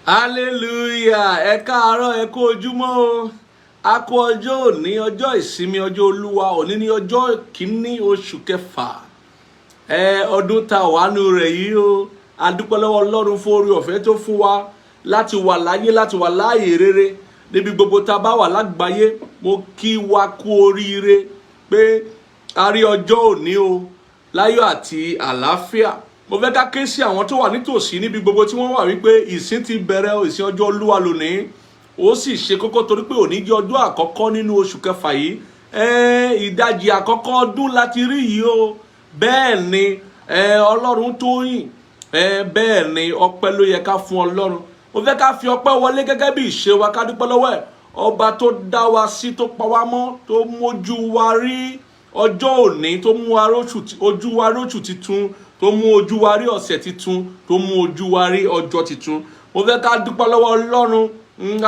hallelujah. Ẹ káàárọ̀, ẹ kú ojúmọ́ o. A kú ọjọ́ òní, ọjọ́ ìsinmi, ọjọ́ Olúwa. Òní ní ọjọ́ kìíní oṣù kẹfà. Ọdún tá wà nù rẹ̀ yìí o. A dúpẹ́ lọ́wọ́ Ọlọ́run fún oore ọ̀fẹ́ tó fún wa láti wà láyé, láti wà láàyè rere. Níbi gbogbo tá bá wà lágbàáyé, mo kí wa kú oríire pé a rí ọjọ́ òní o láyọ̀ àti àlàáfíà. Mo fẹ́ ká ké sí àwọn tó wà nítòsí níbi gbogbo tí wọ́n wà wípé ìsìn ti bẹ̀rẹ̀, ìsìn ọjọ́ Olúwa lónìí. Ó sì ṣe kókó torí pé òní jẹ́ ọjọ́ àkọ́kọ́ nínú oṣù kẹfà yìí. Ìdajì àkọ́kọ́ ọdún láti rí yìí o. Bẹ́ẹ̀ ni Ọlọ́run tó yìn. Bẹ́ẹ̀ ni ọpẹ́ ló yẹ ká fún Ọlọ́run. Mo fẹ́ ká fi ọpẹ́ wọlé gẹ́gẹ́ bí ìṣe wa, ká dúpẹ́ lọ́wọ́ ẹ̀. Ọba tó dá wa sí, tó pa wá mọ́, tó mójú wa rí ọjọ́ òní, tó mú ojú wa róṣù titun, tó mú ojú wa rí ọ̀sẹ̀ titun, tó mú ojú wa rí ọjọ́ titun. Mo fẹ́ ká dúpẹ́ lọ́wọ́ Ọlọ́run.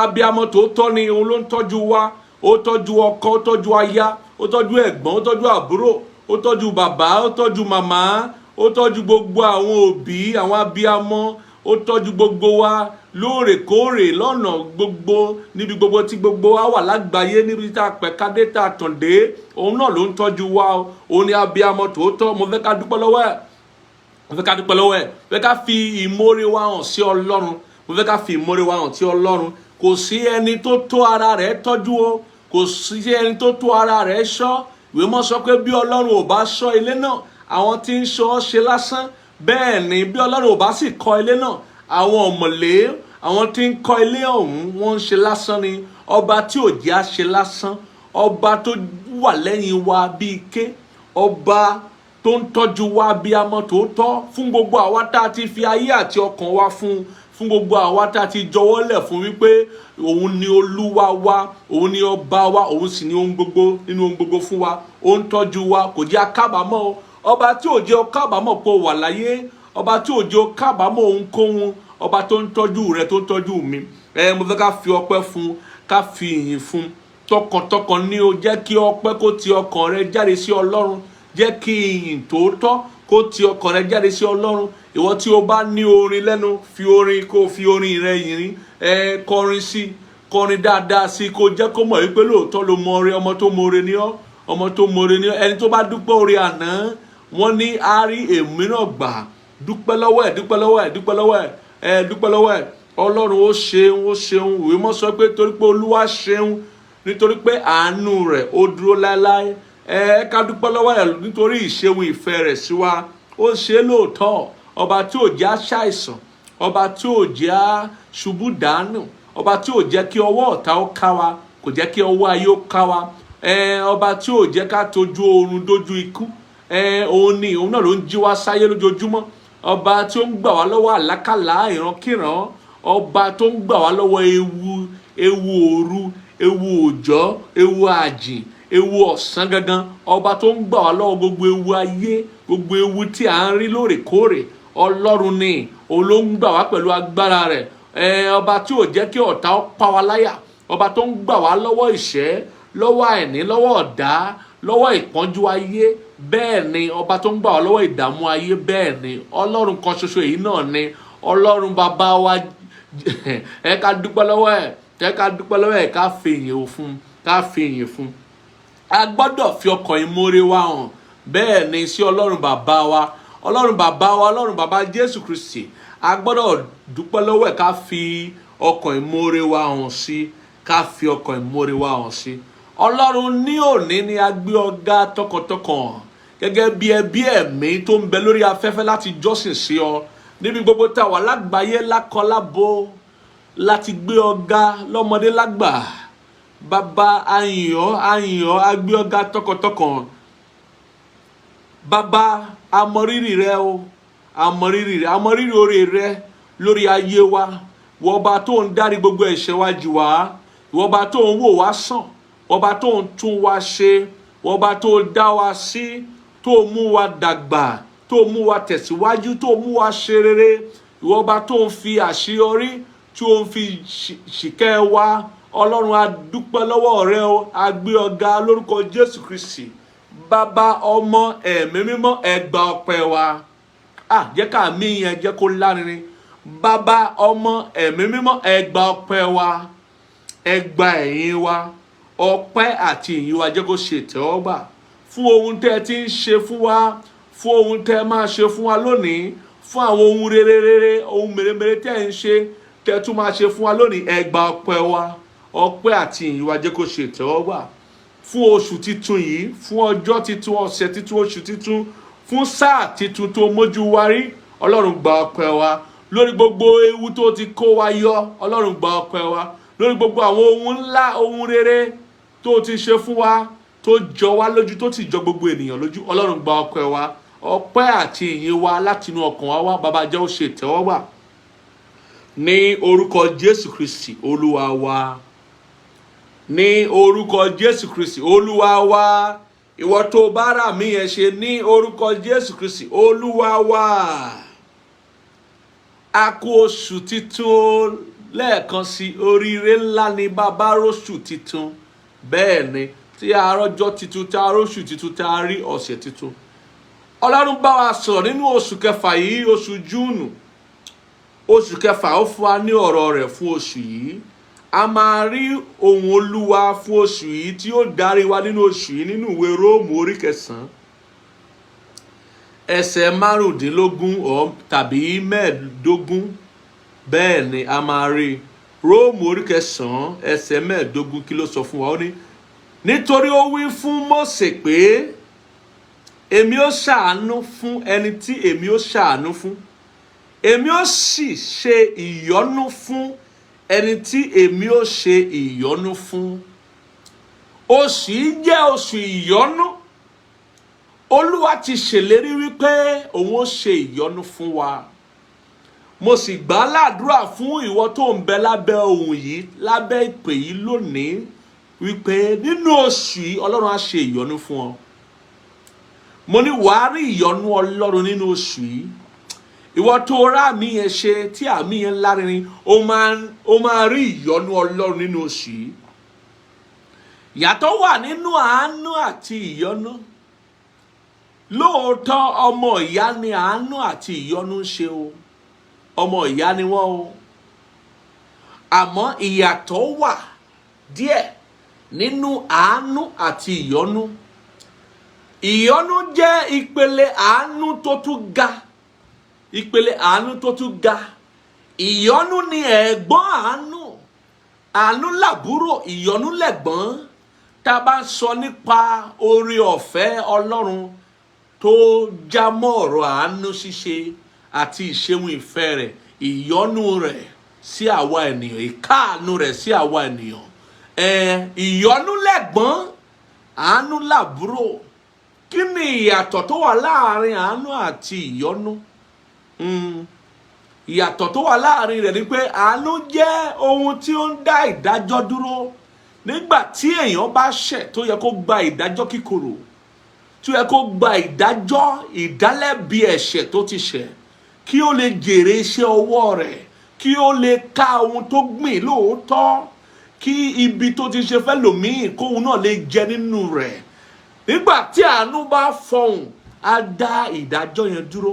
Abiyamọ tòótọ́ ni òun ló ń tọ́jú wa. Ó tọ́jú ọkọ, ó tọ́jú aya, ó tọ́jú ẹ̀gbọ́n, ó tọ́jú àbúrò, ó tọ́jú bàbá, ó tọ́jú màmá, ó tọ́jú gbogbo àwọn òbí, àwọn abiyamọ. Ó tọ́jú gbogbo wa lóòrèkóòrè lọ́nà gbogbo, níbi gbogbo tí gbogbo wa wà lágbàáyé, níbi tá a pẹ̀kadé, tá a tàn dé. Òun náà ló ń tọ́jú wa o. Òun ni abiyamọ tòótọ́. Mo fẹ́ ká dúpẹ́ lọ́wọ́ ẹ̀. Mo fẹ́ ká dúpẹ́ lọ́wọ́ ẹ̀. Mo fẹ́ ká fi ìmoore wa hàn sí Ọlọ́run. Mo fẹ́ ká fi ìmoore wa hàn sí Ọlọ́run. Kò sí ẹni tó tó ara rẹ̀ tọ́jú o. Kò sí ẹni tó tó ara rẹ̀ ṣọ́. Ìwé mọ́ sọ pé bí Ọlọ́run ò bá ṣọ́ ilé náà, àwọn tí ń ṣọ́ ṣe lásán. Bẹ́ẹ̀ ni bí Ọlọ́run ò bá sì kọ́ ilé náà, àwọn ọ̀mọ̀lé, àwọn tí ń kọ́ ilé ọ̀hún, wọ́n ń ṣe lásán ni. Ọba tí ò jẹ́ á ṣe lásán. Ọba tó wà lẹ́yìn wa bí ike. Ọba tó ń tọ́jú wa bí amọ̀ tòótọ́ fún gbogbo àwa tá a ti fi ayé àti ọkàn wa fún gbogbo àwa tá a ti jọwọ́lẹ̀ fún wípé òun ni Olúwa wa, òun ni ọba wa, òun sì ni ohun gbogbo nínú ohun gbogbo fún wa. Ó ń tọ́jú wa, kò jẹ́ akábàámọ̀ o. Ọba tí ò jẹ́ kábàámọ̀ pé ó wà láyé, ọba tí ò jẹ́ kábàámọ̀ ohunkóhun, ọba tó ń tọ́jú rẹ, tó ń tọ́jú mi. Mo fẹ́ ká fi ọpẹ́ fún, ká fi ìyìn fún tọkàntọkàn ni o. Jẹ́ kí ọpẹ́ kó ti ọkàn rẹ jáde sí Ọlọ́run. Jẹ́ kí ìyìn tòótọ́ kó ti ọkàn rẹ jáde sí Ọlọ́run. Ìwọ tí o bá ní orin lẹ́nu, fi orin, kó fi orin rẹ yìn, kọrin sí, kọrin dáadáa sí, kó jẹ́ kó mọ̀ wípé lóòótọ́ ló mọ oore, ọmọ tó mọ oore ni ọ́, ọmọ tó mọ oore ni ọ́. Ẹni tó bá dúpẹ́ oore àná, wọ́n ní á rí èmíràn gbà. Dúpẹ́ lọ́wọ́ ẹ̀, dúpẹ́ lọ́wọ́ ẹ̀, dúpẹ́ lọ́wọ́ ẹ̀, dúpẹ́ lọ́wọ́ ẹ̀. Ọlọ́run ó ṣeun, ó ṣeun. Ìwé mọ́ sọ pé torí pé Olúwa ṣeun, nítorí pé àánú rẹ̀ ó dúró láéláé. Ká dúpẹ́ lọ́wọ́ ẹ̀ nítorí ìṣeun ìfẹ́ rẹ̀ sí wa. Ó ṣe é lóòótọ́. Ọba tí ò jẹ́ á ṣàìsàn, ọba tí ò jẹ́ á ṣubú dànù, ọba tí ò jẹ́ kí ọwọ́ ọ̀tá ó ká wa, kò jẹ́ kí ọwọ́ ayé ó ká wa. Ọba tí ò jẹ́ ká tojú oorun dójú ikú. Òun náà ló ń jí wá sáyé lójoojúmọ́. Ọba tí ó ń gbà wá lọ́wọ́ àlákàlà ìrankíran. Ọba tó ń gbà wá lọ́wọ́ ewu òru, ewu òjò, ewu àjìn, ewu ọ̀sán gangan. Ọba tó ń gbà wá lọ́wọ́ gbogbo ewu ayé, gbogbo ewu tí à ń rí lóòrèkóòrè. Ọlọ́run ni òun ló ń gbà wá pẹ̀lú agbára rẹ̀. Ọba tí ò jẹ́ kí ọ̀tá ó pa wá láyà. Ọba tó ń gbà wá lọ́wọ́ ìṣẹ́, lọ́wọ́ àìní, lọ́wọ́ ọ̀dá, lọ́wọ́ ìpọ́njú ayé. Bẹ́ẹ̀ ni ọba tó ń gbà wá lọ́wọ́ ìdààmú ayé. Bẹ́ẹ̀ ni Ọlọ́run kan ṣoṣo èyí náà ni Ọlọ́run bàbá wa. Ká dúpẹ́ lọ́wọ́ ẹ̀, ká dúpẹ́ lọ́wọ́ ẹ̀, ká fi ìyìn fún, ká fi ìyìn fún. A gbọ́dọ̀ fi ọkàn ìmoore wa hàn. Bẹ́ẹ̀ ni sí Ọlọ́run bàbá wa, Ọlọ́run bàbá wa, Ọlọ́run bàbá Jésù Kristi. A gbọ́dọ̀ dúpẹ́ lọ́wọ́ ẹ̀, ká fi ọkàn ìmoore wa hàn sí, ká fi ọkàn ìmoore wa hàn sí. Ọlọ́run ní òní ni a gbé ọ̀gá tọkàntọkàn gẹ́gẹ́ bí ẹbí ẹ̀mí tó ń bẹ lórí afẹ́fẹ́ láti jọ́sìn sí ọ. Níbi gbogbo tá wà lágbàáyé, lákọ lábo, láti gbé ọ̀gá lọ́mọdé lágbà. Bàbá ayọ̀, a gbé ọ̀gá tọkàntọkàn. Bàbá amọrírì rẹ o, amọrírì rẹ, amọrírì oore rẹ lórí ayé wa. Ìwọ ọba tó ń dárí gbogbo ẹ̀ṣẹ̀ wa jì wá. Ìwọ ọba tó ń wò wá sàn. Ọba tó ń tún wa ṣe. Ọba tó dá wa sí, tó mú wa dàgbà, tó mú wa tẹ̀síwájú, tó mú wa ṣe rere. Ìwọ ọba tó ń fi àṣeyọrí, tí ó ń fi ṣìkẹ́ wa. Ọlọ́run a dúpẹ́ lọ́wọ́ rẹ o. A gbé ọ̀gá lórúkọ Jésù Kristi. Bàbá, ọmọ, ẹ̀mí mímọ́, ẹ gbà ọpẹ́ wa. Jẹ́ ká mí yẹn jẹ́ kó lárinrin. Bàbá, ọmọ, ẹ̀mí mímọ́, ẹ gba ọpẹ́ wa, ẹ gba ẹ̀yìn wa, ọpẹ́ àti ìyìn wa jẹ́ kó ṣe ìtẹ́wọ́gbà fún ohun tẹ́ ẹ ti ń ṣe fún wa, fún ohun tẹ́ ẹ máa ṣe fún wa lónìí, fún àwọn ohun rere ohun mèremère tẹ́ ẹ ń ṣe tẹ́ ẹ tún máa ṣe fún wa lónìí. Ẹ gba ọpẹ́ wa, ọpẹ́ àti ìyìn wa jẹ́ kó ṣe ìtẹ́wọ́gbà fún oṣù titun yìí, fún ọjọ́ titun, ọ̀sẹ̀ titun, oṣù titun, fún sáà titun tó mójú wa rí. Ọlọ́run gba ọpẹ́ wa lórí gbogbo ewu tó ti kó wa yọ. Ọlọ́run gba ọpẹ́ wa lórí gbogbo àwọn ohun ńlá, ohun rere tó ti ṣe fún wa, tó jọ wá lójú, tó ti jọ gbogbo ènìyàn lójú. Ọlọ́run gba ọpẹ́ wa, ọpẹ́ àti ìyìn wa látinú ọkàn wa wá. Bàbá, jẹ́ ó ṣe ìtẹ́wọ́gbà ní orúkọ Jésù Kristi Olúwa wa. Ní orúkọ Jésù Kristi Olúwa wa. Ìwọ tó bá rà mí yẹn ṣe ní orúkọ Jésù Kristi Olúwa wa. A kú oṣù titun lẹ́ẹ̀kan sí. Oríire ńlá ni bàbá róṣù titun. Bẹ́ẹ̀ ni, tí a rọ́jọ́ titun, tí a róṣù titun, tí a rí ọ̀sẹ̀ titun. Ọlọ́run bá wa sọ̀rọ̀ nínú oṣù kẹfà yìí, oṣù Júùnù. Oṣù kẹfà ó fún wa ní ọ̀rọ̀ rẹ̀ fún oṣù yìí. A máa rí ohùn Olúwa fún oṣù yìí tí ó darí wa nínú oṣù yìí nínú ìwé Róòmù orí 9 ẹsẹ̀ 15 tàbí 15. Bẹ́ẹ̀ ni a máa rí Róòmù orí 9 ẹsẹ̀ 15. Kí ló sọ fún wa? Ó ní, nítorí ó wí fún Mósè pé èmi ó ṣàánú fún ẹni tí èmi ó ṣàánú fún, èmi ó sì ṣe ìyọ́nú fún ẹni tí èmi ó ṣe ìyọ́nú fún. Oṣù yìí jẹ́ oṣù ìyọ́nú. Olúwa ti ṣèlérí wípé òun ó ṣe ìyọ́nú fún wa. Mo sì gbà ládùúrà fún ìwọ tó ń bẹ lábẹ́ ohùn yìí, lábẹ́ ìpè yìí lónìí, wípé nínú oṣù yìí Ọlọ́run á ṣe ìyọ́nú fún ọ. Mo ní wàá rí ìyọ́nú Ọlọ́run nínú oṣù yìí. Ìwọ tó rá àmì yẹn ṣe, tí àmì yẹn lárinrin, ó máa rí ìyọ́nú Ọlọ́run nínú oṣù yìí. Ìyàtọ̀ wà nínú àánú àti ìyọ́nú. Lóòótọ́ ọmọ ìyá ni àánú àti ìyọ́nú ń ṣe o. Ọmọ ìyá ni wọ́n o. Àmọ́ ìyàtọ̀ wà díẹ̀ nínú àánú àti ìyọ́nú. Ìyọ́nú jẹ́ ìpele àánú tó tún ga. Ìpele àánú tó tún ga. Ìyọ́nú ni ẹ̀gbọ́n àánú. Àánú làbúrò, ìyọ́nú lẹ̀gbọ́n. Tá a bá ń sọ nípa oore ọ̀fẹ́ Ọlọ́run tó já mọ́ ọ̀rọ̀ àánú ṣíṣe àti ìṣeun ìfẹ́ rẹ̀, ìyọ́nú rẹ̀ sí àwa ènìyàn, ìkáàánú rẹ̀ sí àwa ènìyàn. Ìyọ́nú lẹ̀gbọ́n, àánú làbúrò. Kí ni ìyàtọ̀ tó wà láàrin àánú àti ìyọ́nú? Ìyàtọ̀ tó wà láàrin rẹ̀ ni pé àánú jẹ́ ohun tí ó ń dá ìdájọ́ dúró. Nígbà tí èèyàn bá ṣẹ̀ tó yẹ kó gba ìdájọ́ kíkorò, tó yẹ kó gba ìdájọ́ ìdálẹ́bi ẹ̀ṣẹ̀ tó ti ṣẹ̀, kí ó lè jèrè iṣẹ́ ọwọ́ rẹ̀, kí ó lè ká ohun tó gbìn lóòótọ́, kí ibi tó ti ṣe fẹ́ lòmíì kóhun náà lè jẹ nínú rẹ̀. Nígbà tí àánú bá fọhùn, á dá ìdájọ́ yẹn dúró.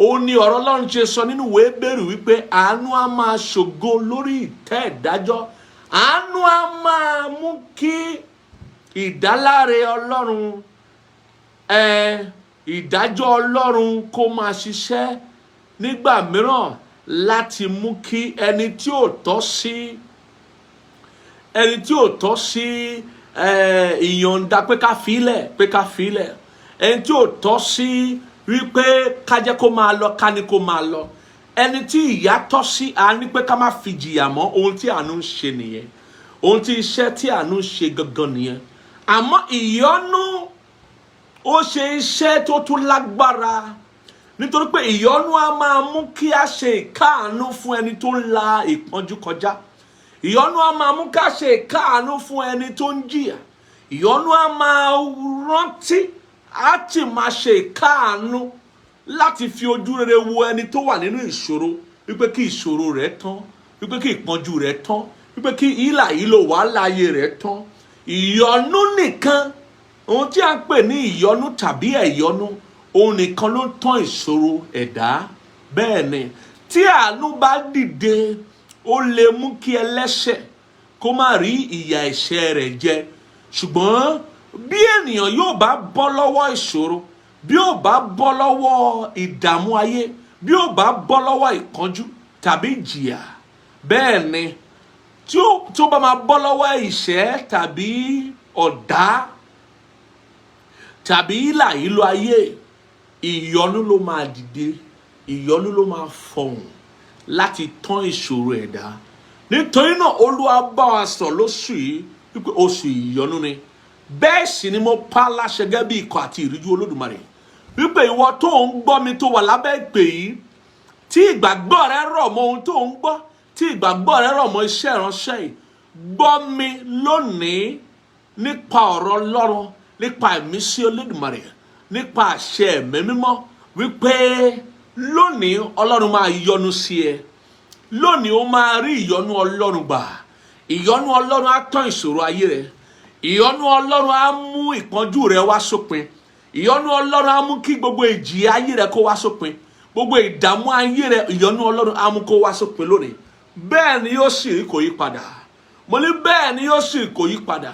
Ó ní ọ̀rọ̀ Ọlọ́run ṣe sọ nínú ìwé Hébérù wípé àánú á máa ṣògo lórí ìtẹ́ ìdájọ́. Àánú á máa mú kí ìdáláre Ọlọ́run, ìdájọ́ Ọlọ́run kó máa ṣiṣẹ́ nígbà mìíràn láti mú kí ẹni tí ò tọ́ sí ìyọ̀ǹda pé ká filẹ̀, ẹni tí ò tọ́ sí wípé ká jẹ́ kó máa lọ, ká ní kó máa lọ, ẹni tí ìyà tọ́ sí a ní pé ká má fi jìyà mọ́. Ohun tí àánú ń ṣe nìyẹn. Ohun tí iṣẹ́ tí àánú ń ṣe gangan nìyẹn. Àmọ́ ìyọ́nú ó ṣe iṣẹ́ tó tún lágbára, nítorí pé ìyọ́nú á máa mú kí a ṣe ìkáàánú fún ẹni tó ń la ìpọ́njú kọjá. Ìyọ́nú á máa mú ká ṣe ìkáàánú fún ẹni tó ń jìyà. Ìyọ́nú á máa rántí, á ti máa ṣe ìkáàánú láti fi ojú rere wo ẹni tó wà nínú ìṣòro, wípé kí ìṣòro rẹ̀ tán, wípé kí ìpọ́njú rẹ̀ tán, wípé kí ìlò wàhálà ayé rẹ̀ tán. Ìyọ́nú nìkan, ohun tí a ń pè ní ìyọ́nú tàbí ẹ̀yọ́nú, òun nìkan ló ń tán ìṣòro ẹ̀dá. Bẹ́ẹ̀ ni, tí àánú bá dìde ó lè mú kí ẹlẹ́ṣẹ̀ kó má rí ìyà ẹ̀ṣẹ̀ rẹ̀ jẹ, ṣùgbọ́n bí ènìyàn yóò bá bọ́ lọ́wọ́ ìṣòro, bí ó bá bọ́ lọ́wọ́ ìdààmú ayé, bí ó bá bọ́ lọ́wọ́ ìkánjú tàbí ìjìyà, bẹ́ẹ̀ ni tí ó bá máa bọ́ lọ́wọ́ ìṣẹ́ tàbí ọ̀dá tàbí ìlà ìlú ayé, ìyọnu ló máa dìde, ìyọnu ló máa fọhùn láti tán ìṣòro ẹ̀dá. Nítorí náà Olúwa bá wa sọ lóṣù yìí wípé oṣù ìyọnu ni. Bẹ́ẹ̀ sì ni mo pa láṣẹ gẹ́gẹ́ bí ikọ̀ àti ìríjú Olódùmarè wípé ìwọ tó ń gbọ́ mi tó wà lábẹ́ ìpè yìí, tí ìgbàgbọ́ rẹ rọ̀ mọ́ ohun tó ń gbọ́, tí ìgbàgbọ́ rẹ rọ̀ mọ́ iṣẹ́ ìránṣẹ́ yìí, gbọ́ mi lónìí nípa ọ̀rọ̀ Ọlọ́run, nípa ìmísí Olódùmarè, nípa àṣẹ ẹ̀mí mímọ́ wípé lónìí Ọlọ́run máa yọ́nú sí ẹ. Lónìí ó máa rí ìyọ́nú Ọlọ́run gbà. Ìyọ́nú Ọlọ́run á tán ìṣòro ayé rẹ. Ìyọ́nú Ọlọ́run á mú ìpọ́njú rẹ wá sópin. Ìyọ́nú Ọlọ́run á mú kí gbogbo ìjì ayé rẹ kó wá sópin. Gbogbo ìdààmú ayé rẹ, ìyọ́nú Ọlọ́run á mú kó wá sópin lónìí. Bẹ́ẹ̀ ni yóò sì rí, kò yí padà. Mo ní bẹ́ẹ̀ ni yóò sì rí, kò yí padà.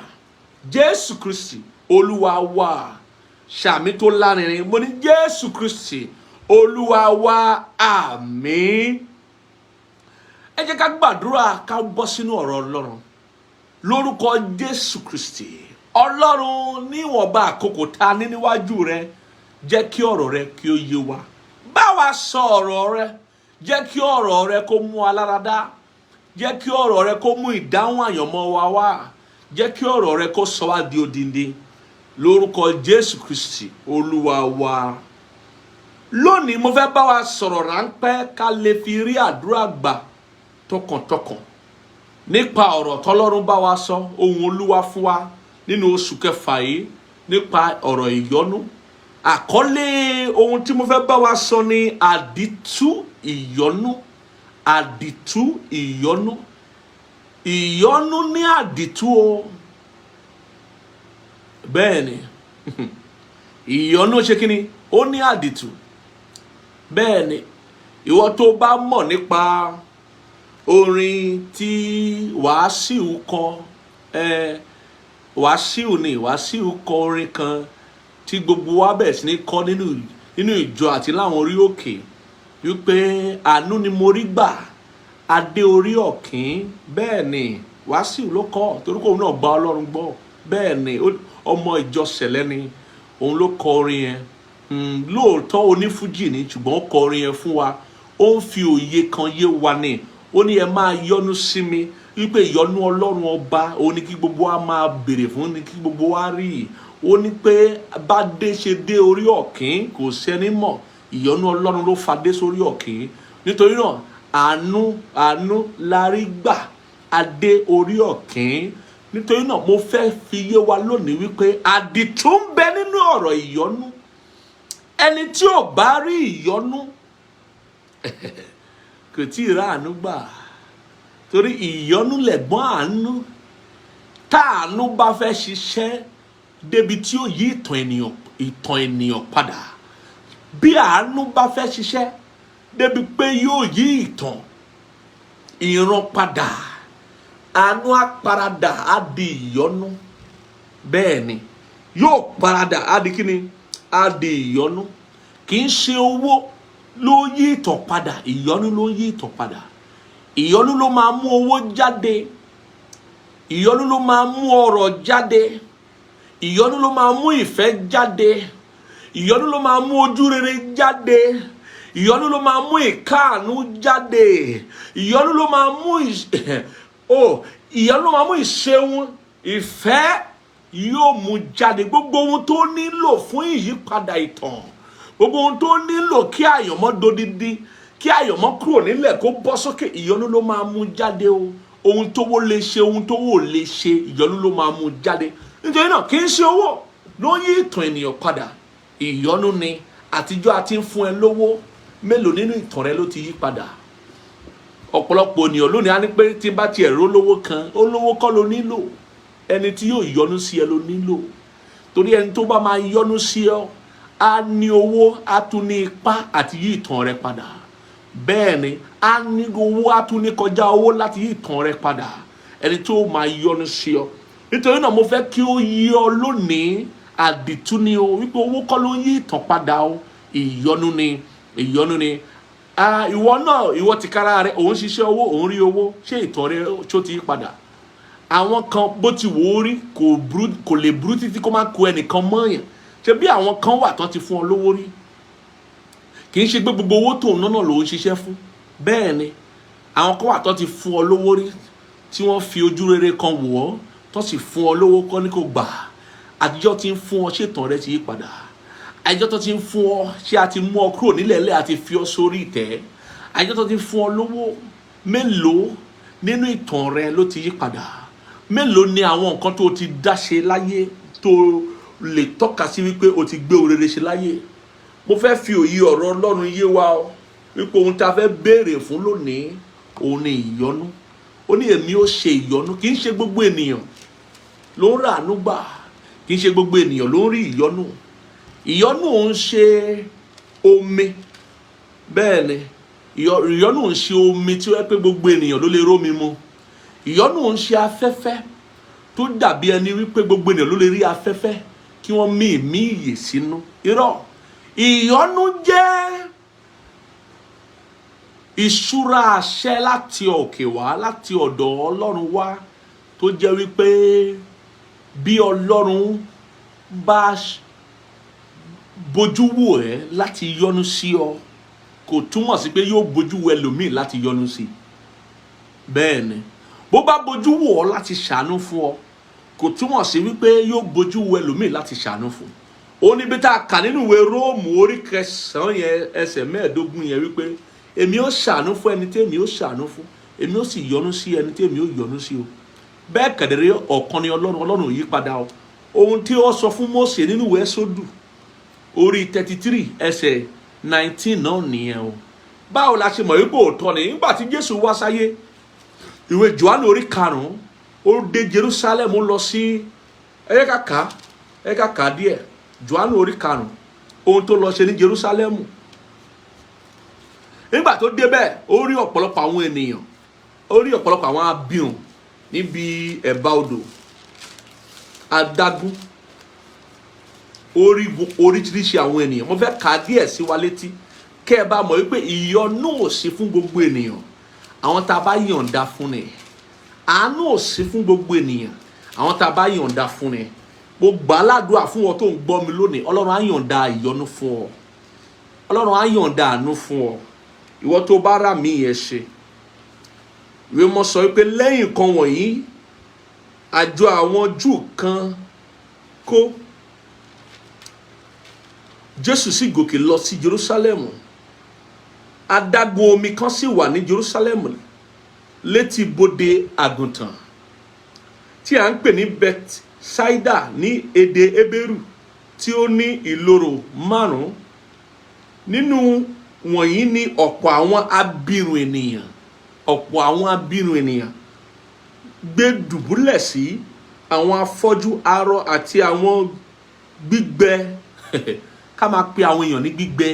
Jésù Kristi Olúwa wa. Ṣàmì tó lárinrin. Mo ní Jésù Kristi Olúwa wa. Àmín. Ẹ jẹ́ ká gbàdúrà ká bọ́ sínú ọ̀rọ̀ Ọlọ́run. Lórúkọ Jésù Kristi. Ọlọ́run, níwọ̀nba àkókò tá ní níwájú rẹ, jẹ́ kí ọ̀rọ̀ rẹ kí ó yé wa. Bá wa sọ ọ̀rọ̀ rẹ. Jẹ́ kí ọ̀rọ̀ rẹ kó mú wa lára dá. Jẹ́ kí ọ̀rọ̀ rẹ kó mú ìdáhùn àyànmọ́ wa wá. Jẹ́ kí ọ̀rọ̀ rẹ kó sọ wá di odindi. Lórúkọ Jésù Kristi Olúwa wa. Lónìí mo fẹ́ bá wa sọ̀rọ̀ ráńpẹ́ ká lè fi rí àdúrà gbà tọkàntọkàn nípa ọ̀rọ̀ tọ́lọ́run bá wa sọ, ohun Olúwa fún wa nínú oṣù kẹfà yìí nípa ọ̀rọ̀ ìyọ́nú. Àkọlé ohun tí mo fẹ́ bá wa sọ ni àdìtú ìyọ́nú. Àdìtú ìyọ́nú. Ìyọ́nú ní àdìtú o. Bẹ́ẹ̀ ni ìyọ́nú ṣe kí ni? Ó ní àdìtú. Bẹ́ẹ̀ ni ìwọ tó bá mọ̀ nípa orin tí Wàsíù kọ, Wàsíù kọ orin kan tí gbogbo wa bẹ̀rẹ̀ sí ní kọ nínú ìjọ àti láwọn orí òkè wípé àánú ni mo rí gbà, adé orí ọ̀kín. Bẹ́ẹ̀ ni Wàsíù ló kọ, torí kóun náà gba Ọlọ́run gbọ́. Bẹ́ẹ̀ ni ọmọ ìjọ Sẹ̀lẹ́ ni òun ló kọ orin yẹn. Lóòótọ́ onífújì ni, ṣùgbọ́n ó kọ orin yẹn fún wa. Ó ń fi òye kan yé wa ni. Ó ní ẹ máa yọ́nú sí mi wípé ìyọ́nú Ọlọ́run ọba, ó ní kí gbogbo wa máa béèrè fún, ní kí gbogbo wa rí. Ó ní pé bá dé ṣe dé orí ọ̀kín kò sẹ́ni mọ̀, ìyọ́nú Ọlọ́run ló fa dé sórí ọ̀kín. Nítorí náà àánú la rí gbà, adé orí ọ̀kín. Nítorí náà mo fẹ́ fi yé wa lónìí wípé àdìtú ń bẹ nínú ọ̀rọ̀ ìyọ́nú. Ẹni tí ò bá rí ìyọ́nú kò tí ì ráàánú gbà, torí ìyọ́nú lẹ̀gbọ́n àánú. Táàánú bá fẹ́ ṣiṣẹ́ débi tí ó yí ìtàn ènìyàn padà, bí àánú bá fẹ́ ṣiṣẹ́ débi pé yóò yí ìran padà, àánú á paradà á di ìyọ́nú. Bẹ́ẹ̀ ni yóò paradà á di kíni? Á di ìyọ́nú. Kì í ṣe owó ló yí ìtàn padà, ìyọ́nú ló yí ìtàn padà. Ìyọ́nú ló máa mú owó jáde. Ìyọ́nú ló máa mú ọrọ̀ jáde. Ìyọ́nú ló máa mú ìfẹ́ jáde. Ìyọ́nú ló máa mú ojú rere jáde. Ìyọ́nú ló máa mú ìkáàánú jáde. Ìyọ́nú ló máa mú ìyọ́nú ló máa mú ìṣeun, ìfẹ́ yóò mú jáde. Gbogbo ohun tó nílò fún ìyípadà ìtàn, gbogbo ohun tó nílò kí àyànmọ́ dodidi, kí àyànmọ́ kúrò nílẹ̀ kó bọ́ sókè, ìyọ́nú ló máa mú jáde o. Ohun tó wó lè ṣe, ohun tó wó lè ṣe, ìyọ́nú ló máa mú jáde. Nítorí náà kì í ṣe owó ló yí ìtàn ènìyàn padà, ìyọ́nú ni. Àtijọ́ àti ń fún ẹ lówó, mélòó nínú ìtàn rẹ ló ti yí padà? Ọ̀pọ̀lọpọ̀ ènìyàn lónìí á ní pé tí bá tiẹ̀ rólówó kan, olówó kọ́ ló nílò, ẹni tí yóò yọ́nú sí ẹ ló nílò. Torí ẹni tó bá máa yọ́nú sí ọ á ní owó, á tún ní ipá àti yí ìtàn rẹ padà. bẹ́ẹ̀ ni a ní owó á tún ní kọjá owó láti yí ìtàn rẹ padà, ẹni tó máa yọ́nú sí ọ. Nítorí náà mo fẹ́ kí ó yí ọ lónìí, àdìtú ni o, wípé owó kọ́ ló ń yí ìtàn padà o, ìyọ́nú ni, ìyọ́nú ni. Ìwọ náà, ìwọ tìkára rẹ, òun ṣiṣẹ́ owó, òun rí owó, ṣé ìtàn rẹ tó ti yí padà? Àwọn kan bó ti wò ó rí kò lè burú títí kó má kó ẹnìkan mọ́yàn. Ṣé bí àwọn kan wà tán ti fún ọ lówó rí? Kì í ṣe pé gbogbo owó tó ń ná náà ló ń ṣiṣẹ́ fún. Bẹ́ẹ̀ ni àwọn kan wà tán ti fún ọ lówó rí tí wọ́n fi ojú rere kan wò ọ́, tán sì fún ọ lówó kọ́ ní kò gbà. Àtijọ́ ti ń fún ọ, ṣé ìtàn rẹ ti yí padà? Àtijọ́ tó ti ń fún ọ, ṣé a ti mú ọ kúrò nílẹ̀ẹ́lẹ̀ àti fi ọ sórí ìtẹ́? Àtijọ́ tó ti ń fún ọ lówó, mélòó nínú ìtàn rẹ ló ti yí padà? Mélòó ni àwọn nǹkan tó ti dá ṣe láyé tó lè tọ́ka sí wípé o ti gbé orere ṣe láyé? Mo fẹ́ fi òye ọ̀rọ̀ Ọlọ́run yé wa o, wípé ohun tá a fẹ́ béèrè fún lónìí òun ni ìyọ́nú. Ó ní èmi ó ṣe ìyọ́nú. Kì í ṣe gbogbo ènìyàn ló ń ràánú gbà, kì í ṣe gbogbo ènìyàn ló ń rí ìyọ́nú. Ìyọ́nú òun ṣe omi, bẹ́ẹ̀ ni ìyọ́nú òun ṣe omi tí ó yẹ pé gbogbo ènìyàn ló lè rómi mu. Ìyọ́nú òun ṣe afẹ́fẹ́ tó dàbí ẹni wípé gbogbo ènìyàn ló lè rí afẹ́fẹ́ kí wọ́n mí ìmí ìyè sínú. Irọ́, ìyọ́nú jẹ́ ìṣúra àṣẹ láti òkè wá, láti ọ̀dọ̀ Ọlọ́run wá, tó jẹ́ wípé bí Ọlọ́run bá bójú wò ẹ́ láti yọ́nú sí ọ, kò túmọ̀ sí pé yóò bójú wo ẹlòmíì láti yọ́nú sí. Bẹ́ẹ̀ ni bó bá bójú wò ọ́ láti ṣàánú fún ọ, kò túmọ̀ sí wípé yóò bójú wo ẹlòmíì láti ṣàánú fún. Ó ní bí tá a kà nínú ìwé Róòmù orí 9 yẹn ẹsẹ̀ 15 yẹn wípé èmi ó ṣàánú fún ẹni tí èmi ó ṣàánú fún, èmi ó sì yọ́nú sí ẹni tí èmi ó yọ́nú sí o. Bẹ́ẹ̀ kẹ̀dẹ̀rẹ́ ọ̀kan ni Ọlọ́run yí padà o. Ohun tí ó sọ fún Mósè nínú ìwé Ẹ́sódù orí 33 ẹsẹ̀ 19 náà nìyẹn o. Báwo la ṣe mọ̀ wípé òótọ́ ni? Nígbà tí Jésù wá sáyé, ìwé Jòhánù orí 5 ó dé Jerusalem, ó lọ sí ẹ̀ka díẹ̀. Jòhánù orí 5 ohun tó lọ ṣe ní Jerusalem. Nígbà tó débẹ̀, ó rí ọ̀pọ̀lọpọ̀ àwọn ènìyàn, ó rí ọ̀pọ̀lọpọ̀ àwọn abirùn níbi ẹ̀bá odò adágún, oríṣiríṣi àwọn ènìyàn. Mo fẹ́ kà díẹ̀ sí wa létí kẹ́ ẹ bá mọ̀ wípé ìyọ́nú ò sí fún gbogbo ènìyàn, àwọn tá a bá yọ̀ǹda fún ni. Àánú ò sí fún gbogbo ènìyàn, àwọn tá a bá yọ̀ǹda fún ni. Mo gbà ládùúrà fún ọ tó ń gbọ́ mi lónìí, Ọlọ́run á yọ̀ǹda ìyọ́nú fún ọ, Ọlọ́run á yọ̀ǹda àánú fún ọ. Ìwọ tó bá rà mí yẹn ṣe. Ìwé mọ́ sọ wípé lẹ́yìn kan wọ̀nyí, àjọ àwọn Júù kan kó Jésù sì gòkè lọ sí Jerusalem. Adágún omi kan sì wà ní Jerusalem létí bodè àgùntàn tí à ń pè ní Bethsaida ní èdè Hébérù, tí ó ní ìloro 5. Nínú wọ̀nyí ni ọ̀pọ̀ àwọn abirùn ènìyàn gbé dùbúlẹ̀ sí, àwọn afọ́jú, arọ àti àwọn gbígbẹ. Ká máa pe àwọn èèyàn ní gbígbẹ,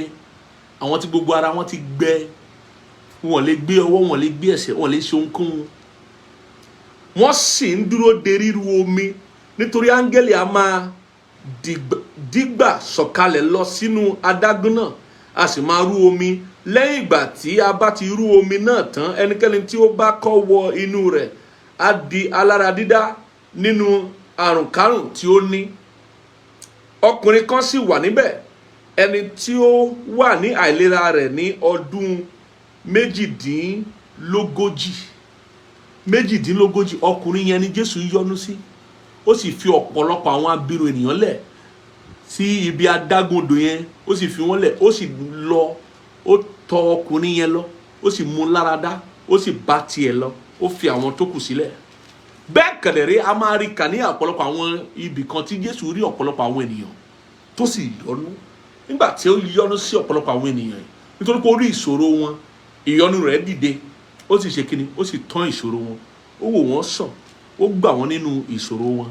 àwọn tí gbogbo ara wọn ti gbẹ, wọn lè gbé ọwọ́, wọn lè gbé ẹsẹ̀, wọn lè ṣe ohunkóhun. Wọ́n sì ń dúró de ríru omi, nítorí áńgẹ́lì a máa dìgbà sọ̀kalẹ̀ lọ sínú adágún náà, a sì máa rú omi. Lẹ́yìn ìgbà tí a bá ti rú omi náà tán, ẹnikẹ́ni tí ó bá kọ́ wọ inú rẹ̀ á di alára dídá nínú àrùnkárùn tí ó ní. Ọkùnrin kan sì wà níbẹ̀, ẹni tí ó wà ní àìlera rẹ̀ ní ọdún méjìdínlógójì. Ọkùnrin yẹn ni Jésù yọ́nú sí. Ó sì fi ọ̀pọ̀lọpọ̀ àwọn abirùn ènìyàn lẹ̀ sí ibi adágún odò yẹn, ó sì fi wọ́n lẹ̀. Ó sì lọ, ó tọ̀ ọkùnrin yẹn lọ, ó sì mú láradá, ó sì bá tiẹ̀ lọ, ó fi àwọn tó kù sílẹ̀. Bẹ́ẹ̀ kẹ̀dẹ̀rẹ́ a máa rí kà ní ọ̀pọ̀lọpọ̀ àwọn ibì kan tí Jésù rí ọ̀pọ̀lọpọ̀ àwọn ènìyàn tó sì yọ́nú. Nígbà tí ó yọ́nú sí ọ̀pọ̀lọpọ̀ àwọn ènìyàn, nítorí pé ó rí ìṣòro wọn, ìyọ́nú rẹ̀ dìde, ó sì ṣe kíni, ó sì tán ìṣòro wọn, ó wò wọ́n sàn, ó gbà wọ́n nínú ìṣòro wọn.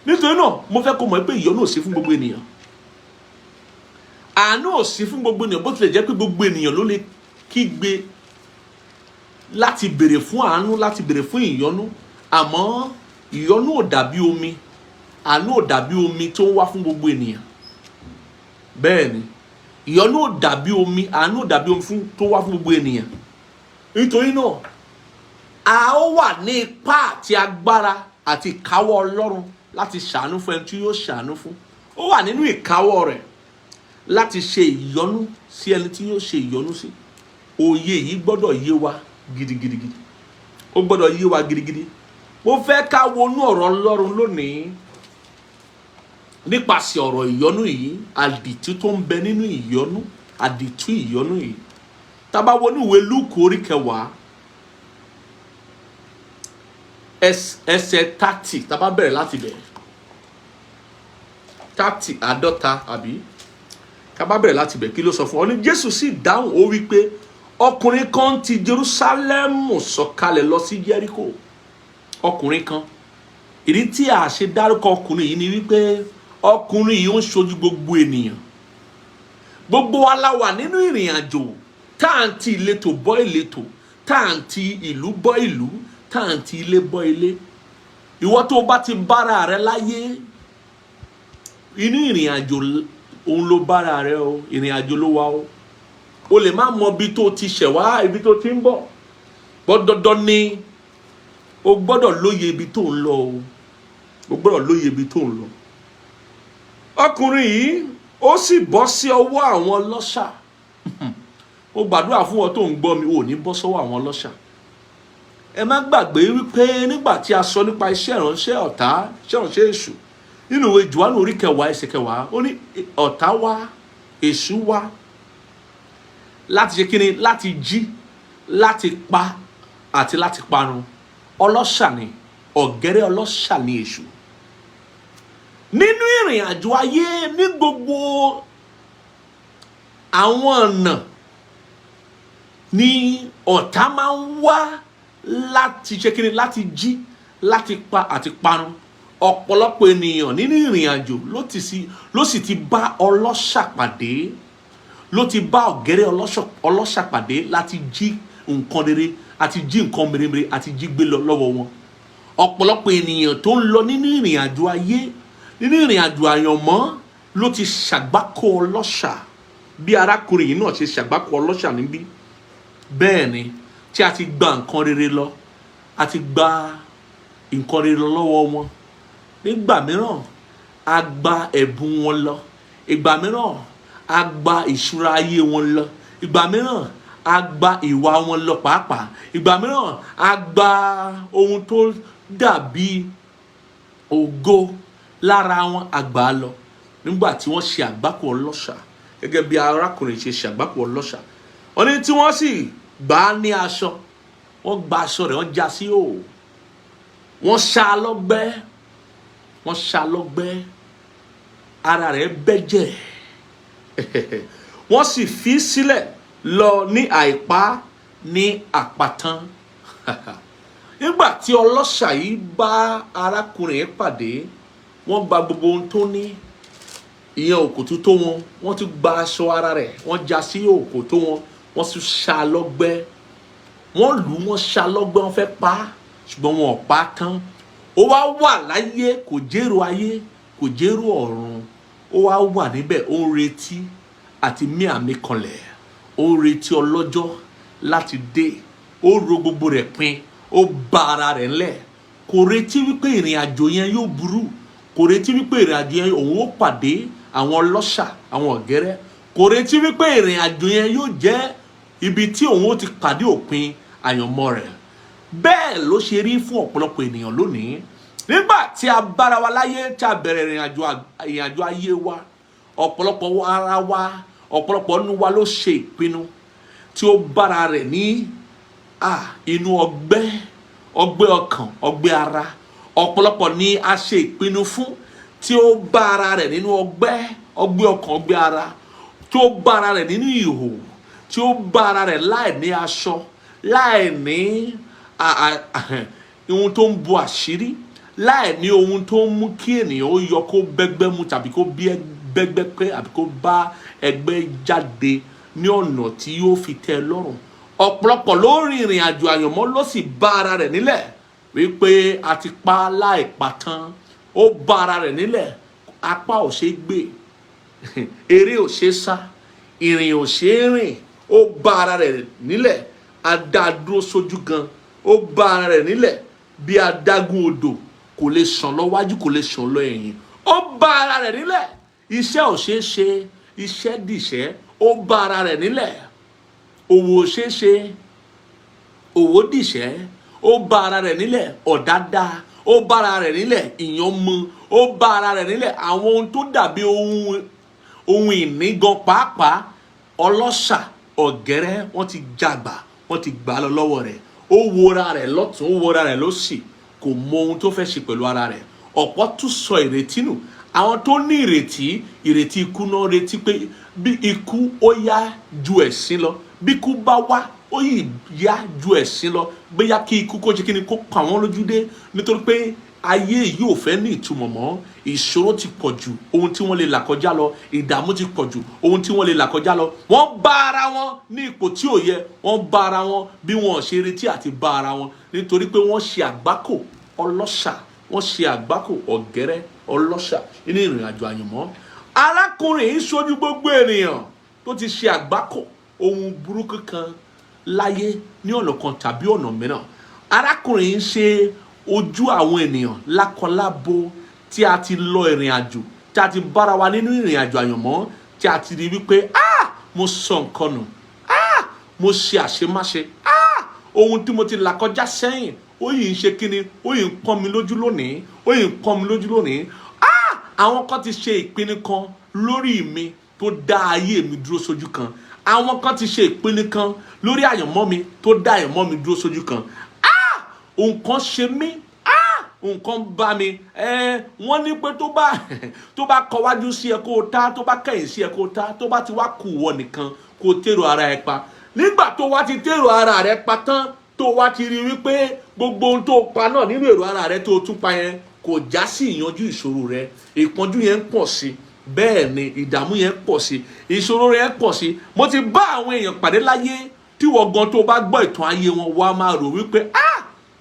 Nítorí náà mo fẹ́ kó mọ̀ pé ìyọ́nú ò sí fún gbogbo ènìyàn, àánú ò sí fún gbogbo ènìyàn, bó tilẹ̀ jẹ́ pé gbogbo ènìyàn ló lè kígbe láti béèrè fún àánú, láti béèrè fún ìyọ́nú, àmọ́ ìyọ́nú ò dàbí omi, àánú ò dàbí omi tó ń wá fún gbogbo ènìyàn. Bẹ́ẹ̀ ni, ìyọ́nú ò dàbí omi, àánú ò dàbí omi tó wá fún gbogbo ènìyàn. Nítorí náà a ó wà ní ipá àti agbára àti ìkáwọ́ Ọlọ́run láti ṣàánú fún ẹni tí yóò ṣàánú fún. Ó wà nínú ìkáwọ́ rẹ̀ láti ṣe ìyọ́nú sí ẹni tí yóò ṣe ìyọ́nú sí. Òye yìí gbọ́dọ̀ yé wa gidigidigidi. Ó gbọ́dọ̀ yé wa gidigidi. Mo fẹ́ ká wọnú ọ̀rọ̀ Ọlọ́run lónìí nípasẹ̀ ọ̀rọ̀ ìyọ́nú yìí, àdìtú tó ń bẹ nínú ìyọ́nú, àdìtú ìyọ́nú yìí. Tá bá wọnú ìwé Lúùkù orí 10 ẹsẹ̀ 30, tá bá bẹ̀rẹ̀ láti bẹ̀rẹ̀ 30 àádọ́ta àbí ká bá bẹ̀rẹ̀ láti bẹ̀rẹ̀, kí ló sọ fún ọ? Ní Jésù sì dáhùn ó wí pé ọkùnrin kan ti Jerúsálẹ́mù sọ̀kalẹ̀ lọ sí Jẹ́ríkò. Ọkùnrin kan, ìdí tí a ṣe dárúkọ ọkùnrin yìí ni wípé ọkùnrin yìí ń ṣojú gbogbo ènìyàn. Gbogbo wa la wà nínú ìrìn àjò tá à ń ti ìletò bọ́ ìletò, tá à ń ti ìlú bọ́ ìlú, tá à ń ti ilé bọ́ ilé. Ìwọ tó bá ti bára rẹ láyé inú ìrìn àjò òun ló bára rẹ o, ìrìn àjò ló wà o. O lè má mọ ibi tó ti ṣẹ̀ wá, ibi tó ti ń bọ̀. Dandan ni o gbọ́dọ̀ lóye ibi tó ń lọ o. O gbọ́dọ̀ lóye ibi tó ń lọ. Ọkùnrin yìí ó sì bọ́ sí ọwọ́ àwọn ọlọ́ṣà. Ó gbàdúrà fún ọ tó ń gbọ́ mi, ò ní bọ́ sọ́wọ́ àwọn ọlọ́ṣà. Ẹ má gbàgbé wípé nígbà tí a sọ nípa iṣẹ́ ìránṣẹ́ ọ̀tá, iṣẹ́ ìránṣẹ́ èṣù, nínú ìwé Jòhánù orí 10 ẹsẹ̀ 10, ó ní ọ̀tá wá, èṣù wá láti ṣe kíni? Láti jí, láti pa àti láti parun. Ọlọ́ṣà ni, ọ̀gẹ́rẹ́ ọlọ́ṣà ni èṣù. Nínú ìrìn àjò ayé, ní gbogbo àwọn ọ̀nà ni ọ̀tá máa ń wá láti ṣe kíni? Láti jí, láti pa àti parun. Ọ̀pọ̀lọpọ̀ ènìyàn nínú ìrìn àjò ló sì ti bá ọlọ́ṣà pàdé, ló ti bá ọ̀gẹ́rẹ́ ọlọ́ṣà pàdé láti jí nǹkan rere, àti jí nǹkan mèremère, àti jí gbé lọ lọ́wọ́ wọn. Ọ̀pọ̀lọpọ̀ ènìyàn tó ń lọ nínú ìrìn àjò ayé, nínú ìrìn àjò àyànmọ́ ló ti ṣàgbákò ọlọ́ṣà, bí arákùnrin yìí náà ṣe ṣàgbákò ọlọ́ṣà níbí. Bẹ́ẹ̀ ni, tí a ti gba nǹkan rere lọ, a ti gba nǹkan rere lọ lọ́wọ́ wọn. Nígbà mìíràn a gba ẹ̀bùn wọn lọ, ìgbà mìíràn a gba ìṣúra ayé wọn lọ, ìgbà mìíràn a gba ìwà wọn lọ pàápàá, ìgbà mìíràn a gba ohun tó dàbí ògo lára wọn àgbà lọ. Nígbà tí wọ́n ṣe àgbákò ọlọ́ṣà, gẹ́gẹ́ bí arákùnrin ṣe ṣàgbákò ọlọ́ṣà, wọ́n ní tí wọ́n sì gbà á ní aṣọ, wọ́n gba aṣọ rẹ̀, wọ́n já sí òò, wọ́n ṣá lọ́gbẹ́, wọ́n ṣá lọ́gbẹ́, ara rẹ̀ bẹ́jẹ̀, wọ́n sì fi sílẹ̀ lọ ní àìpá ní àpàtàn. Nígbà tí ọlọ́ṣà yìí bá arákùnrin pàdé, wọ́n gba gbogbo ohun tó ní, ìyẹn òkòtó tó wọn, wọ́n tún gba aṣọ ara rẹ̀, wọ́n já sí òkòtó wọn, wọ́n tún ṣá lọ́gbẹ́, wọ́n lù ú, wọ́n ṣá lọ́gbẹ́, wọ́n fẹ́ pa á, ṣùgbọ́n wọn ò pa á tán. Ó wá wà láyé, kò jèrò ayé, kò jèrò ọ̀run. Ó wá wà níbẹ̀, ó ń retí àti mí àmì kanlẹ̀, ó ń retí ọlọ́jọ́ láti dé. Ó ro gbogbo rẹ̀ pin, ó bá ara rẹ̀ ńlẹ̀. Kò retí wípé ìrìn àjò yẹn yóò burú, kò retí wípé ìrìn àjò yẹn òun ó pàdé àwọn ọlọ́ṣà, àwọn ọ̀gẹ́rẹ́. Kò retí wípé ìrìn àjò yẹn yóò jẹ́ ibi tí òun ó ti pàdé òpin àyànmọ́ rẹ̀. Bẹ́ẹ̀ ló ṣe rí fún ọ̀pọ̀lọpọ̀ ènìyàn lónìí. Nígbà tí a bára wa láyé, tí a bẹ̀rẹ̀ ìrìn àjò ayé wa, ọ̀pọ̀lọpọ̀ ara wa, ọ̀pọ̀lọpọ̀ nínú wa ló ṣe ìpinnu tí ó bára rẹ̀ ní inú ọgbẹ́ ọkàn, ọgbẹ́ ara. Ọ̀pọ̀lọpọ̀ ni a ṣe ìpinnu fún tí ó bá ara rẹ̀ nínú ọgbẹ́ ọkàn, ọgbẹ́ ara, tí ó bá ara rẹ̀ nínú ìhò, tí ó bá ara rẹ̀ láì ní aṣọ, láì ní ohun tó ń bu àṣírí, láì ní ohun tó ń mú kí ènìyàn ó yọ kó bẹ́gbẹ́ mu, tàbí kó bí bẹ́gbẹ́ pé, àbí kó bá ẹgbẹ́ jáde ní ọ̀nà tí yóò fi tẹ́ lọ́rùn. Ọ̀pọ̀lọpọ̀ ló rin ìrìn àjò àyànmọ́ ló sì bá ara rẹ̀ nílẹ̀ wípé a ti pa láì pa tán. Ó bá ara rẹ̀ nílẹ̀, apá ò ṣe gbé, eré ò ṣe sá, ìrìn ò ṣe rìn. Ó bá ara rẹ̀ nílẹ̀, a dá dúró sójú gan. Ó bá ara rẹ̀ nílẹ̀ bí adágún odò, kò lè sàn lọ wájú, kò lè sàn lọ ẹ̀yìn. Ó bá ara rẹ̀ nílẹ̀, iṣẹ́ ò ṣe é ṣe, iṣẹ́ dìṣẹ́. Ó bá ara rẹ̀ nílẹ̀, òwò ò ṣe é ṣe, òwò dìṣẹ́. Ó bá ara rẹ̀ nílẹ̀, ọ̀dádá. Ó bá ara rẹ̀ nílẹ̀, ìyànmú. Ó bá ara rẹ̀ nílẹ̀, àwọn ohun tó dàbí ohun ìní gan pàápàá, ọlọ́ṣà, ọ̀gẹ́rẹ́, wọ́n ti jàgbà, wọ́n ti gbà lọ lọ́wọ́ rẹ̀. Ó wora rẹ̀ lọ́tún, ó wora rẹ̀ lósì, kò mọ ohun tó fẹ́ ṣe pẹ̀lú ara rẹ̀. Ọ̀pọ̀ tún sọ ìrètí nù. Àwọn tó ní ìrètí ikú náà retí pé bí ikú ó yá ju ẹ̀sín lọ, bí ikú bá wá ó yìí yá ju ẹ̀sín lọ, bóyá kí ikú kó ṣe kí ni, kó pa wọ́n lójú dé, nítorí pé ayé yìí ò fẹ́ ní ìtumọ̀ mọ́. Ìṣòro ti pọ̀ jù, ohun tí wọ́n lè là kọjá lọ, ìdààmú ti pọ̀ jù, ohun tí wọ́n lè là kọjá lọ. Wọ́n bá ara wọn ní ipò tí ò yẹ, wọ́n bá ara wọn bí wọn ò ṣe retí àti bá ara wọn, nítorí pé wọ́n ṣe àgbákò ọlọ́ṣà, wọ́n ṣe àgbákò ọ̀gẹ́rẹ́ ọlọ́ṣà nínú ìrìn àjò àyànmọ́. Arákùnrin yìí ṣojú gbogbo ènìyàn tó ti ṣe àgbákò ohun burúkú kan láyé ní ọ̀nà kan tàbí ọ̀nà mìíràn. Arákùnrin yìí ṣe ojú àwọn ènìyàn lákọlábo tí a ti lọ ìrìn àjò, tí a ti bára wa nínú ìrìn àjò àyànmọ́, tí a ti rí wípé mo sọ nǹkan nù, mo ṣe àṣemáṣe, ohun tí mo ti là kọjá sẹ́yìn ó yìí ń ṣe kíni, ó yìí ń pọ́n mi lójú lónìí, ó yìí ń pọ́n mi lójú lónìí. Àwọn kan ti ṣe ìpinnu kan lórí mi tó dá ayé mi dúró sójú kan. Àwọn kan ti ṣe ìpinnu kan lórí àyànmọ́ mi tó dá àyànmọ́ mi dúró sójú kan. Nǹkan ṣe mí, nǹkan bá mi. Wọ́n ní pé tó bá kọwájú sí ẹ kó o ta, tó bá kẹ̀yìn sí ẹ kó o ta, tó bá ti wá kù wọ nìkan kó o tèrò ara ẹ pa. Nígbà tó wá ti tèrò ara rẹ pa tán, tó wá ti rí wípé gbogbo ohun tó pa náà nínú èrò ara rẹ tó tún pa yẹn kò já sí ìyanjú ìṣòro rẹ. Ìpọ́njú yẹn ń pọ̀ sí, bẹ́ẹ̀ ni ìdààmú yẹn ń pọ̀ sí, ìṣòro rẹ ń pọ̀ sí. Mo ti bá àwọn èèyàn pàdé láyé tí wọ́n gan tó bá gbọ́ ìtàn ayé wọn wá máa rò wípé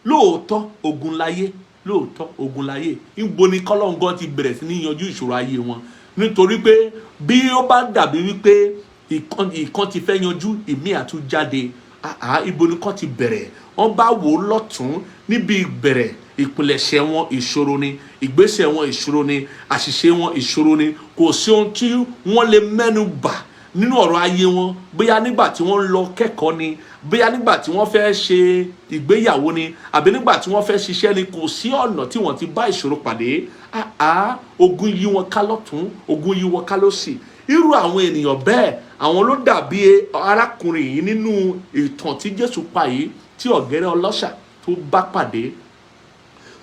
lóòótọ́ ogun láyé, lóòótọ́ ogun láyé. Níbo ni kọ́lọ́ngàn ti bẹ̀rẹ̀ sí ní yanjú ìṣòro ayé wọn? Nítorí pé bí ó bá dàbí wípé ìkan ti fẹ́ yanjú, ìmí àtúnjáde. Ibo ni kọ́ ti bẹ̀rẹ̀? Wọ́n bá wò ó lọ́tún, níbi ìbẹ̀rẹ̀ ìpilẹ̀ṣẹ̀ wọn ìṣòro ni, ìgbésẹ̀ wọn ìṣòro ni, àṣìṣe wọn ìṣòro ni. Kò sí ohun tí wọ́n lè mẹ́nu bà nínú ọ̀rọ̀ ayé wọn, bóyá nígbà tí wọ́n lọ kẹ́kọ̀ọ́ ni, bóyá nígbà tí wọ́n fẹ́ ṣe ìgbéyàwó ni, àbí nígbà tí wọ́n fẹ́ ṣiṣẹ́ ni. Kò sí ọ̀nà tí wọ́n ti bá ìṣòro pàdé. Ogun yí wọn ká lọ́tún, ogun yí wọn ká lósì. Irú àwọn ènìyàn bẹ́ẹ̀, àwọn ló dàbí arákùnrin yìí nínú ìtàn tí Jésù pa yìí, tí ọ̀gẹ́rẹ́ ọlọ́ṣà tó bá pàdé,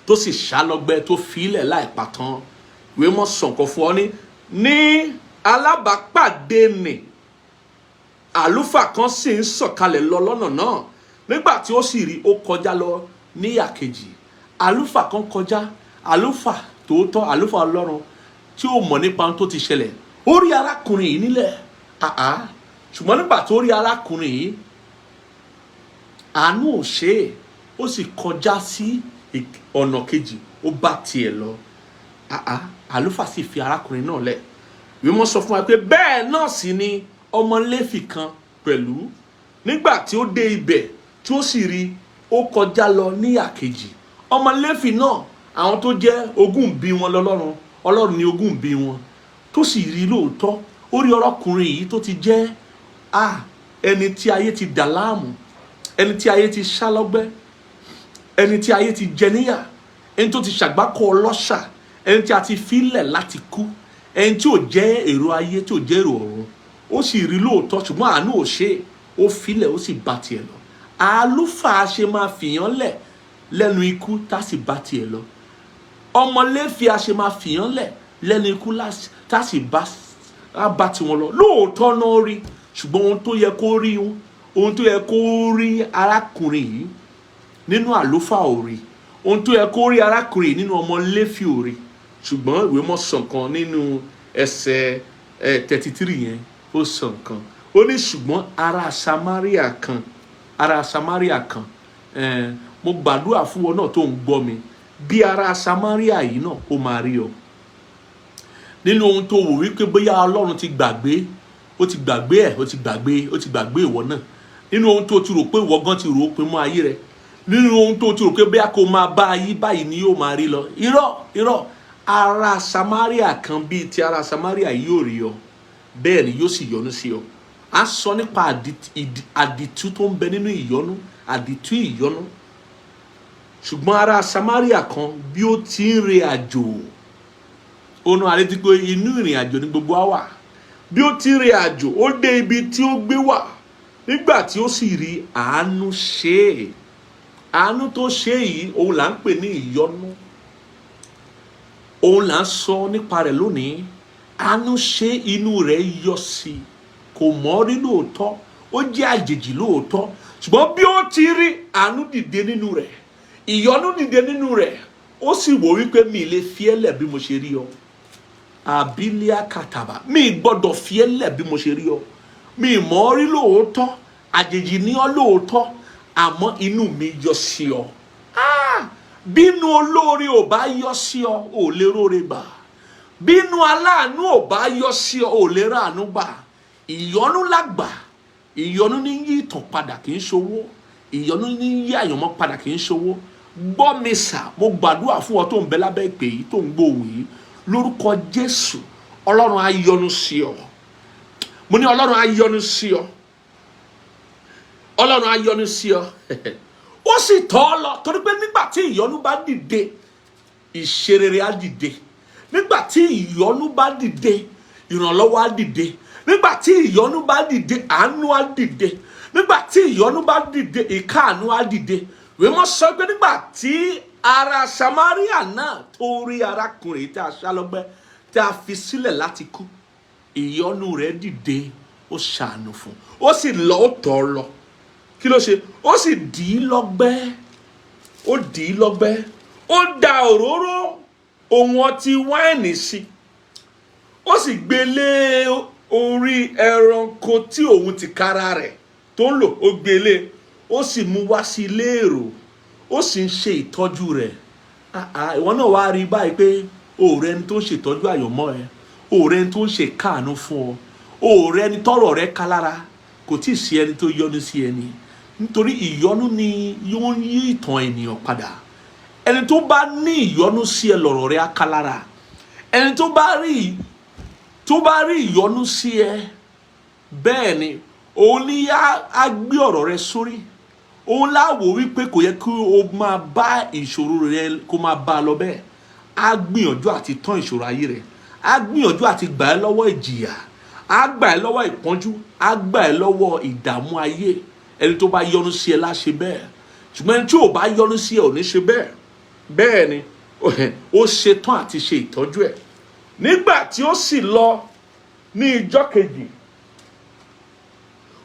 tó sì ṣálọ́gbẹ́, tó filẹ̀ láì pàtàn. Ìwé mọ́ sọ̀kan fún ọ ní alábàápàdé nì àlùfáà kan sì ń sọ̀kalẹ̀ lọ lọ́nà náà. Nígbà tí ó sì rí, ó kọjá lọ ní ìhà kejì. Àlùfáà kan kọjá, àlùfáà tòótọ́, àlùfáà Ọlọ́run tí ó mọ̀ nípa ohun tó ti ṣẹlẹ̀. Ó rí arákùnrin yìí nílẹ̀, ṣùgbọ́n nígbà tó rí arákùnrin yìí, àánú ò ṣe é, ó sì kọjá sí ọ̀nà kejì, ó bá tiẹ̀ lọ. Àlùfáà sì fi arákùnrin náà lẹ̀. Ìwé mọ́ sọ fún wa pé bẹ́ẹ̀ náà sì ni ọmọ Léfì kan pẹ̀lú, nígbà tí ó dé ibẹ̀ tí ó sì rí, ó kọjá lọ ní ìhà kejì. Ọmọ Léfì náà, àwọn tó jẹ́ ogún bí wọn lọ́lọ́run, Ọlọ́run ni ogún bí wọn, tó sì rí lóòótọ́. Ó rí ọkùnrin yìí tó ti jẹ́ ẹni tí ayé ti dà láàmú, ẹni tí ayé ti ṣálọ́gbẹ́, ẹni tí ayé ti jẹ níyà, ẹni tó ti ṣàgbákò ọlọ́ṣà, ẹni tí a ti filẹ̀ láti kú, ẹni tí ò jẹ́ èrò ayé, tí ò jẹ́ èrò ọ̀run. Ó sì rí lóòótọ́, ṣùgbọ́n àánú ò ṣe é, ó filẹ̀, ó sì bá tiẹ̀ lọ. Àlùfáà ṣe máa fìyàn lẹ̀ lẹ́nu ikú tá sì bá tiẹ̀ lọ. Ọmọ Léfì a ṣe máa fìyàn lẹ̀ lẹ́nu ikú tá sì bá tiwọn lọ. Lóòótọ́ náà rí, ṣùgbọ́n ohun tó yẹ kó rí, ohun tó yẹ kó rí arákùnrin yìí nínú àlùfáà ò rí, ohun tó yẹ kó rí arákùnrin yìí nínú ọmọ Léfì ò rí. Ṣùgbọ́n ìwé mọ́ sọ nǹkan nínú ẹsẹ̀ 33 yẹn, ó sọ nǹkan. ó ní ṣùgbọ́n ará Samaria kan mo gbàdúrà fún ọ náà tó ń gbọ́ mi bí ará Samaria yìí náà ó máa rí ọ nínú ohun tó wò wípé bóyá Ọlọ́run ti gbàgbé ó ti gbàgbé ìwọ náà nínú ohun tó ti rò pé ìwọ gan ti rò ó pin mọ́ ayé rẹ nínú ohun tó ti rò pé bóyá kó máa bá ayé báyìí ni yóò máa rí lọ irọ́ ará Samaria kan bíi ti ará Samaria yóò rí ọ bẹ́ẹ̀ ni yóò sì yọ́nú sí ọ a sọ nípa àdìtú tó ń bẹ nínú ìyọ́nú àdìtú ìyọ́nú ṣùgbọ́n ará Samaria kan bí ó ti ń rìn àjò òun àrètí pé inú ìrìn àjò ní gbogbo àwa bí ó ti ń rìn àjò ó dé ibi tí ó gbé wà nígbà tí ó sì rí àánú ṣe àánú tó ṣe yìí òun là ń pè ní ìyọ́nú òun là ń sọ nípa rẹ̀ lónìí àánú ṣe inú rẹ̀ yọ sí kò mọ̀ rí lóòótọ́ ó jẹ́ àjèjì lóòótọ́ ṣùgbọ́n bí ó ti rí àánú dìde nínú rẹ̀ ìyọ́nú dìde nínú rẹ̀ ó sì wò wípé mi lè fi ẹ́ lẹ̀ bí mo ṣe rí ọ àbílíà kàtàbà mi gbọ́dọ̀ fi ẹ́ lẹ̀ bí mo ṣe rí ọ mi mọ̀ rí lóòótọ́ àjèjì ní ọ lóòótọ́ àmọ́ inú mi yọ sí ọ bínú olóore ò bá yọ sí ọ ò lè róore gbà bínú aláàánú ò bá yọ sí ọ ò lè ráàánú gbà ìyọ́nú lágbà ìyọ́nú ní yí ìtàn padà kì í ṣowó ìyọ́nú ní yí àyànmọ́ padà kì í ṣowó gbọ́ mi sà mo gbàdúrà fún ọ tó ń bẹ lábẹ́ ìpè yìí tó ń gbóhùn yìí lórúkọ Jésù Ọlọ́run á yọ́nú sí ọ mo ní Ọlọ́run á yọ́nú sí ọ Ọlọ́run á yọ́nú sí ọ ó sì tọ́ ọ lọ torí pé nígbà tí ìyọ́nú bá dìde ìṣerere á dìde nígbà tí ìyọ́nú bá dìde ìrànlọ́wọ́ á dìde nígbà tí ìyọ́nú bá dìde àánú á dìde nígbà tí ìyọ́nú bá dìde ìkáàánú á dìde wèé mọ́ sọ pé nígbà tí ará Samaria náà tó rí arákùnrin tí a ṣá lọ́gbẹ́ tí a fi sílẹ̀ láti kú ìyọ́nú rẹ̀ dìde ó ṣàánú fún ó sì lọ ó tọ̀ lọ kí ló ṣe ó sì dì í lọ́gbẹ́ ó da òróró ohun ọtí wáìnì sí ó sì gbé lé orí ẹranko tí òun ti kára rẹ̀ tó ń lò ó gbé lé ó sì mú wá sí ilé èrò ó sì ń ṣe ìtọ́jú rẹ̀ ìwọ náà wá rí báyìí pé òòrẹ́ ẹni tó ń ṣètọ́jú àyànmọ́ ẹ òòrẹ́ ẹni tó ń ṣe káàánú fún ọ òòrẹ́ ẹni tọ́rọ̀ rẹ ká lára kò tí ì sí ẹni tó yọ́nú sí ẹni nítorí ìyọ́nú ni yóò ń yí ìtàn ènìyàn padà ẹni tó bá ní ìyọ́nú sí ẹ lọ̀rọ̀ rẹ á ká lára ẹni tó bá rí ìyọ́nú sí ẹ bẹ́ẹ̀ ni òun ní á gbé ọ̀rọ̀ rẹ sórí òun láwò wípé kò yẹ kí o máa bá ìṣòro rẹ kó máa bá a lọ bẹ́ẹ̀ á gbìyànjú àti tán ìṣòro ayé rẹ á gbìyànjú àti gbà ẹ́ lọ́wọ́ ìjìyà á gbà ẹ́ lọ́wọ́ ìpọ́njú á gbà ẹ́ lọ́wọ́ ìdààmú ayé ẹni tó bá yọ́nú sí ẹ láṣẹ bẹ́ẹ̀ ṣùgbọ́n ẹni tí ò bá yọ́nú sí ẹ ò ní ṣe bẹ́ẹ̀ bẹ́ẹ̀ ni ó ṣetán àti ṣe ìtọ́jú ẹ̀ nígbà tí ó sì lọ ní ìjọ́ kejì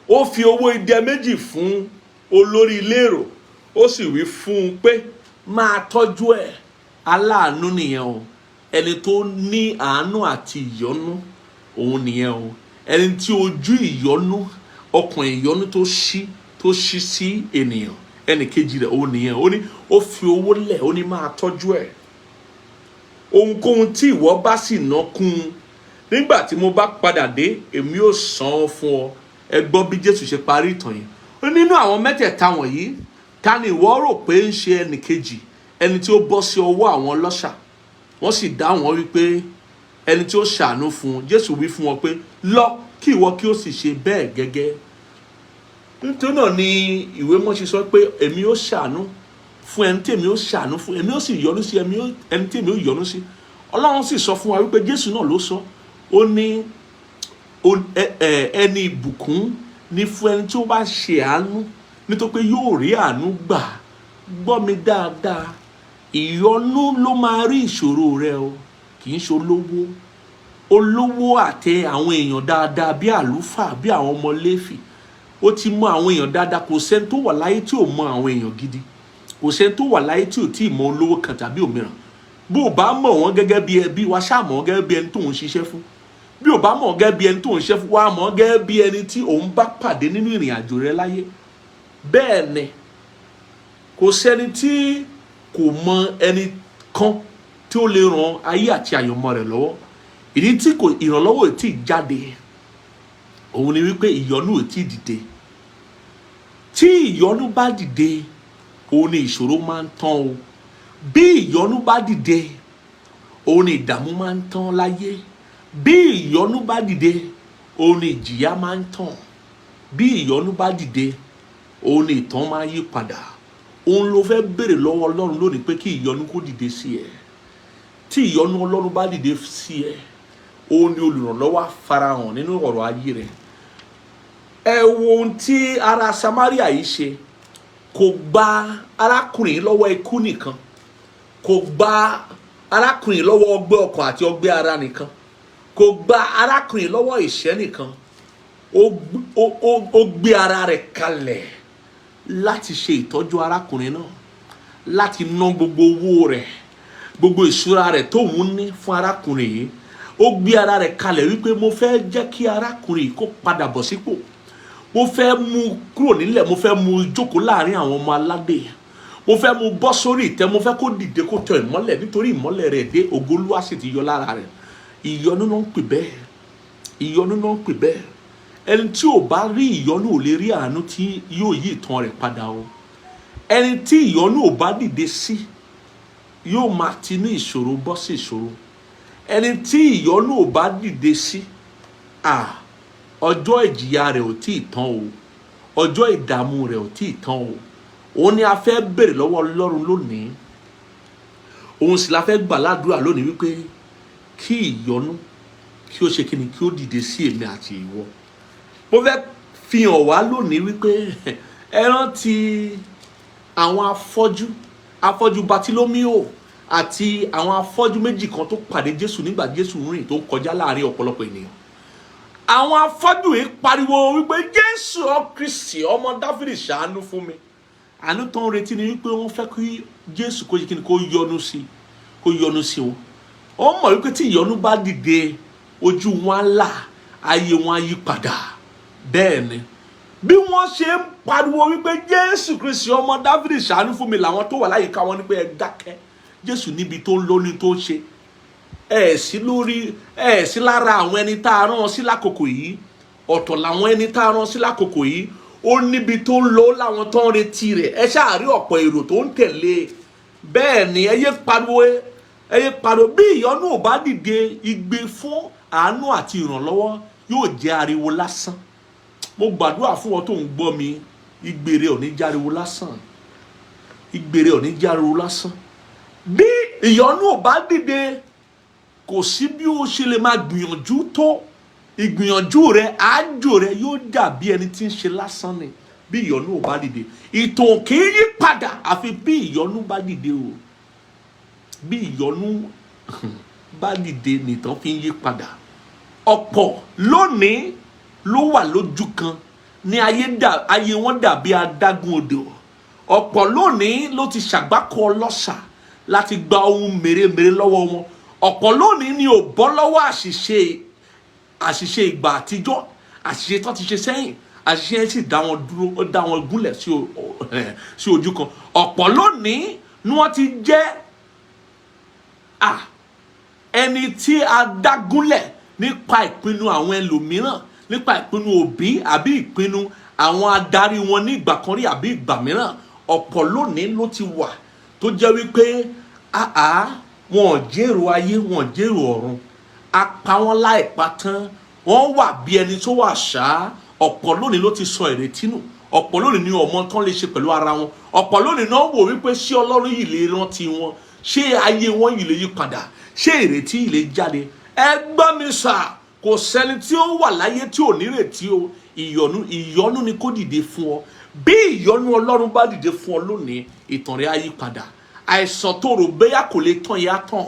ó fi owó idẹ méjì fún olórí ilé èrò ó sì wí fún un pé máa tọ́jú ẹ̀ aláàánú nìyẹn o ẹni tó ní àánú àti ìyọ́nú òun nìyẹn o ẹni tí ojú ìyọ́nú ọkàn ìyọ́nú tó ṣí sí ènìyàn ẹnì kejì rẹ̀ òun nìyẹn ó ní ó fi owó lẹ̀ ó ní máa tọ́jú ẹ̀ ohunkóhun tí ìwọ bá sì ná kún un nígbà tí mo bá padà dé èmi ó san án fún ọ ẹ gbọ́ bí Jésù ṣe parí ìtàn yìí ó nínú àwọn mẹ́tẹ̀ẹ̀ta wọ̀nyí ta ni ìwọ rò pé ń ṣe ẹnì kejì ẹni tí ó bọ́ sí ọwọ́ àwọn ọlọ́ṣà wọ́n sì dá wọn wípé ẹni tí ó ṣàánú fún un Jésù wí fún wọn pé lọ kí ìwọ kí ó sì ṣe bẹ́ẹ̀ gẹ́gẹ́ nítorí náà ni ìwé mọ́ ṣe sọ pé èmi ó ṣàánú fún ẹni tí èmi ó ṣàánú fún èmi ó sì yọ́nú sí ẹni tí èmi ó yọ́nú sí Ọlọ́run sì sọ fún wa wípé Jésù náà ló sọ ó ní ẹni ìbùkún ní fún ẹni tí ó bá ṣe àánú nítorí pé yóò rí àánú gbà gbọ́ mi dáadáa ìyọ́nú ló máa rí ìṣòro rẹ o kì í ṣe olówó àtẹ àwọn èèyàn dáadáa bí àlùfáà bí àwọn ọmọ Léfì ó ti mọ àwọn èèyàn dáadáa kò sẹ́ni tó wà láyé tí ò mọ àwọn èèyàn gidi kò sẹ́ni tó wà láyé tí ò tí ì mọ olówó kan tàbí òmíràn bó o bá mọ̀ wọ́n gẹ́gẹ́ bí ẹbí wa ṣáà mọ̀ wọ́n gẹ́gẹ́ bí ẹni tó ń ṣiṣẹ́ fún bí ò bá mọ̀ gẹ́gẹ́ bí ẹni tó ń ṣe fún wa mọ̀ gẹ́gẹ́ bí ẹni tí òun bá pàdé nínú ìrìn àjò rẹ láyé. Bẹ́ẹ̀ ni kò sẹ́ni tí kò mọ ẹni kan tí ó lè ran ayé àti àyànmọ́ rẹ̀ lọ́wọ́. Ìdí tí ìrànlọ́wọ́ ò tí ì jáde òun ni wípé ìyọ́nú ò tí ì dìde. Tí ìyọ́nú bá dìde òun ni ìṣòro máa ń tán o. Bí ìyọ́nú bá dìde òun ni ìdààmú máa ń tán láyé. Bí ìyọ́nú bá dìde òun ni ìjìyà máa ń tán. Bí ìyọ́nú bá dìde òun ni ìtàn máa yí padà. Òun ló fẹ́ béèrè lọ́wọ́ Ọlọ́run lónìí pé kí ìyọ́nú kó dìde sí ẹ. Tí ìyọ́nú Ọlọ́run bá dìde sí ẹ òun ni olùrànlọ́wọ́ farahàn nínú ọ̀rọ̀ ayé rẹ. Ẹ wo ohun tí ará Samaria yìí ṣe. Kò gba arákùnrin lọ́wọ́ ikú nìkan, kò gba arákùnrin lọ́wọ́ ọgbẹ́ ọkàn àti ọgbẹ́ ara nìkan, kò gba arákùnrin lọ́wọ́ ìṣẹ́ nìkan. Ó gbé ara rẹ̀ kalẹ̀ láti ṣe ìtọ́jú arákùnrin náà, láti ná gbogbo owó rẹ̀, gbogbo ìṣúra rẹ̀ tó ń ní fún arákùnrin yìí. Ó gbé ara rẹ̀ kalẹ̀ wípé mo fẹ́ jẹ́ kí arákùnrin yìí kó padà bọ̀ sípò. Mo fẹ́ mú kúrò nílẹ̀, mo fẹ́ mú jókòó láàrin àwọn ọmọ aládé. Mo fẹ́ mú bọ́ sórí ìtẹ́, mo fẹ́ kó dìde kó tọ ìmọ́lẹ̀ nítorí ìmọ́lẹ̀ rẹ̀ dé, ògo Olúwa sì ti yọ lára rẹ̀. Ìyọ́nú náà ń pè bẹ́ẹ̀. Ìyọ́nú náà ń pè bẹ́ẹ̀. Ẹni tí ò bá rí ìyọ́nú ò lè rí àánú tí yóò yí ìtàn rẹ̀ padà o. Ẹni tí ìyọ́nú ò bá dìde sí yóò máa ti ní ìṣòro bọ́ sí ìṣòro. Ẹni tí ìyọ́nú ò bá dìde sí ọjọ́ ìjìyà rẹ̀ ò tí ì tán o. Ọjọ́ ìdààmú rẹ̀ ò tí ì tán o. Òun ni a fẹ́ béèrè lọ́wọ́ Ọlọ́run lónìí. Òun sì la fẹ́ gbà ládùúrà lónìí wípé kí ìyọ́nú kí ó ṣe kíni, kí ó dìde sí èmi àti ìwọ. Mo fẹ́ fi hàn wá lónìí wípé ẹ rántí àwọn afọ́jú Bartilomeo àti àwọn afọ́jú méjì kan tó pàdé Jésù nígbà Jésù rìn tó ń kọjá láàrin ọ̀pọ̀lọpọ̀ ènìyàn. Àwọn afọ́jú yìí pariwo wípé Jésù Kristi ọmọ Dáfídì ṣàánú fún mi. Àánú tó ń retí ni wípé wọ́n fẹ́ kí Jésù kó kíni, kó yọ́nú sí wọn. Wọ́n mọ̀ wípé tí ìyọ́nú bá dìde ojú wọn á là, ayé wọn á yí padà. Bẹ́ẹ̀ ni bí wọ́n ṣe ń pariwo wípé Jésù Kristi ọmọ Dáfídì ṣàánú fún mi, làwọn tó wà láyìíká wọn ní pé ẹ dákẹ́. Jésù níbi tó ń lóní tó ń ṣe. Ẹ sí lára àwọn ẹni tá a rán sí lákòókò yìí. Ọ̀tọ̀ làwọn ẹni tá a rán sí lákòókò yìí. Ó níbi tó ń lọ láwọn tó ń retí rẹ̀. Ẹ ṣáà rí ọ̀pọ̀ èrò tó ń tẹ̀lé. Bẹ́ẹ̀ ni ẹ yé pariwo bí ìyọ́nú ò bá dìde, igbe fún àánú àti ìrànlọ́wọ́ yóò jẹ́ ariwo lásán. Mo gbàdúrà fún ọ tó ń gbọ́ mi, igbe rẹ ò ní jẹ́ ariwo lásán. Igbe rẹ ò ní jẹ́ ariwo lásán. Bí ìyọ́nú ò bá dìde, kò sí bí ó ṣe lè máa gbìyànjú tó. Ìgbìyànjú rẹ, àjò rẹ yóò dàbí ẹni tí ń ṣe lásán ni bí ìyọ́nú ò bá dìde. Ìtàn kì í yí padà àfi bí ìyọ́nú bá dìde o. Bí ìyọ́nú bá dìde nìtàn fi ń yí padà. Ọ̀pọ̀ lónìí ló wà lójú kan ní ayé wọn dàbí adágún odò. Ọ̀pọ̀ lónìí ló ti ṣàgbákò ọlọ́ṣà láti gba ohun mèremère lọ́wọ́ wọn. Ọ̀pọ̀ lónìí ni ò bọ́ lọ́wọ́ àṣìṣe ìgbà àtijọ́, àṣìṣe tó ti ṣe sẹ́yìn. Àṣìṣe yẹn sì dá wọn dúró, ó dá wọn gúnlẹ̀ sí ojú kan. Ọ̀pọ̀ lónìí ni wọ́n ti jẹ́ ẹni tí a dá gúnlẹ̀ nípa ìpinnu àwọn ẹlòmíràn, nípa ìpinnu òbí àbí ìpinnu àwọn adarí wọn ní ìgbà kan rí àbí ìgbà mìíràn. Ọ̀pọ̀ lónìí ló ti wà tó jẹ́ wípé wọn ò jèrò ayé, wọn ò jèrò ọ̀run. A pa wọ́n láìpa tán. Wọ́n wà bí ẹni tó wà ṣá. Ọ̀pọ̀ lónìí ló ti sọ ìrètí nù. Ọ̀pọ̀ lónìí ni ọmọ tán lè ṣe pẹ̀lú ara wọn. Ọ̀pọ̀ lónìí náà wò wípé ṣé Ọlọ́run yìí lè rántí wọn, ṣé ayé wọn yìí lè yí padà, ṣé ìrètí yìí lè jáde. Ẹ gbọ́ mi sà, kò sẹ́ni tí ó wà láyé tí ò ní ìrètí o. Ìyọ́nú ni kó dìde fún ọ. Bí ìyọ́nú Ọlọ́run bá dìde fún ọ lónìí, ìtàn rẹ á yí padà. Àìsàn tó rò bẹ́yà kò lè tán yá tán.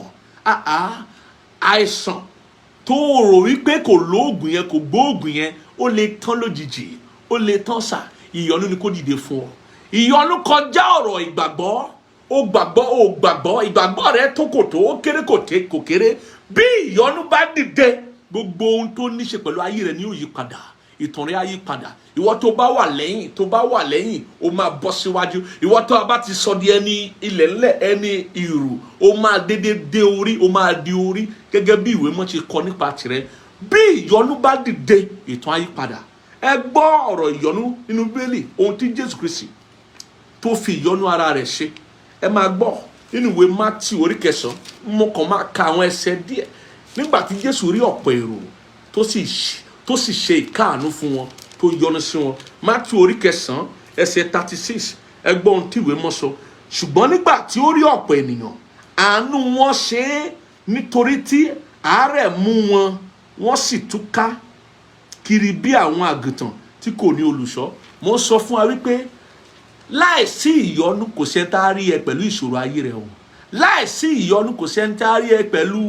Àìsàn tó rò wípé kò lóògùn yẹn, kò gbóògùn yẹn, ó lè tán lójijì, ó lè tán sà. Ìyọ́nú ni kó dìde fún ọ. Ìyọ́nú kọjá ọ̀rọ̀ ìgbàgbọ́. Ó gbàgbọ́, ìgbàgbọ́ rẹ tó kò tó, ó kéré kò kéré. Bí ìyọ́nú bá dìde, gbogbo ohun tó ní ṣe pẹ̀lú ayé rẹ ni yóò yí padà, ìtàn rẹ á yí padà. Ìwọ tó bá wà lẹ́yìn ó máa bọ́ síwájú. Ìwọ tó bá ti sọ di ẹni ilẹ̀ ńlẹ̀, ẹni ìrù, ó máa dédé dé orí, ó máa di orí gẹ́gẹ́ bí ìwé mọ́ ṣe kọ nípa tirẹ̀. Bí ìyọnu bá dìde, ìtàn á yí padà. Ẹ gbọ́ ọ̀rọ̀ ìyọnu nínú Bíbélì, ohun tí Jésù Kristi tó fi ìyọnu ara rẹ̀ ṣe. Ẹ máa gbọ́ nínú ìwé Mátíù orí 9, mo kàn máa ka àwọn ẹsẹ̀ díẹ̀. Nígbà tí Jésù rí ọ̀pọ̀ èrò tó sì ṣe ìkáàánú fún wọn, tó yọ́nú sí wọn. Mátíù orí 9 ẹsẹ̀ 36, ẹ gbọ́ ohun tí ìwé mọ́ sọ. Ṣùgbọ́n nígbà tí ó rí ọ̀pọ̀ ènìyàn, àánú wọn ṣe é, nítorí tí àárẹ̀ mú wọn, wọ́n sì túká kiri bí àwọn àgùntàn tí kò ní olùṣọ́. Mo sọ fún wa wípé láìsí ìyọnu kò sẹ́ni tá rí ẹ pẹ̀lú ìṣòro ayé rẹ o. Láìsí ìyọnu kò sẹ́ni tá rí ẹ pẹ̀lú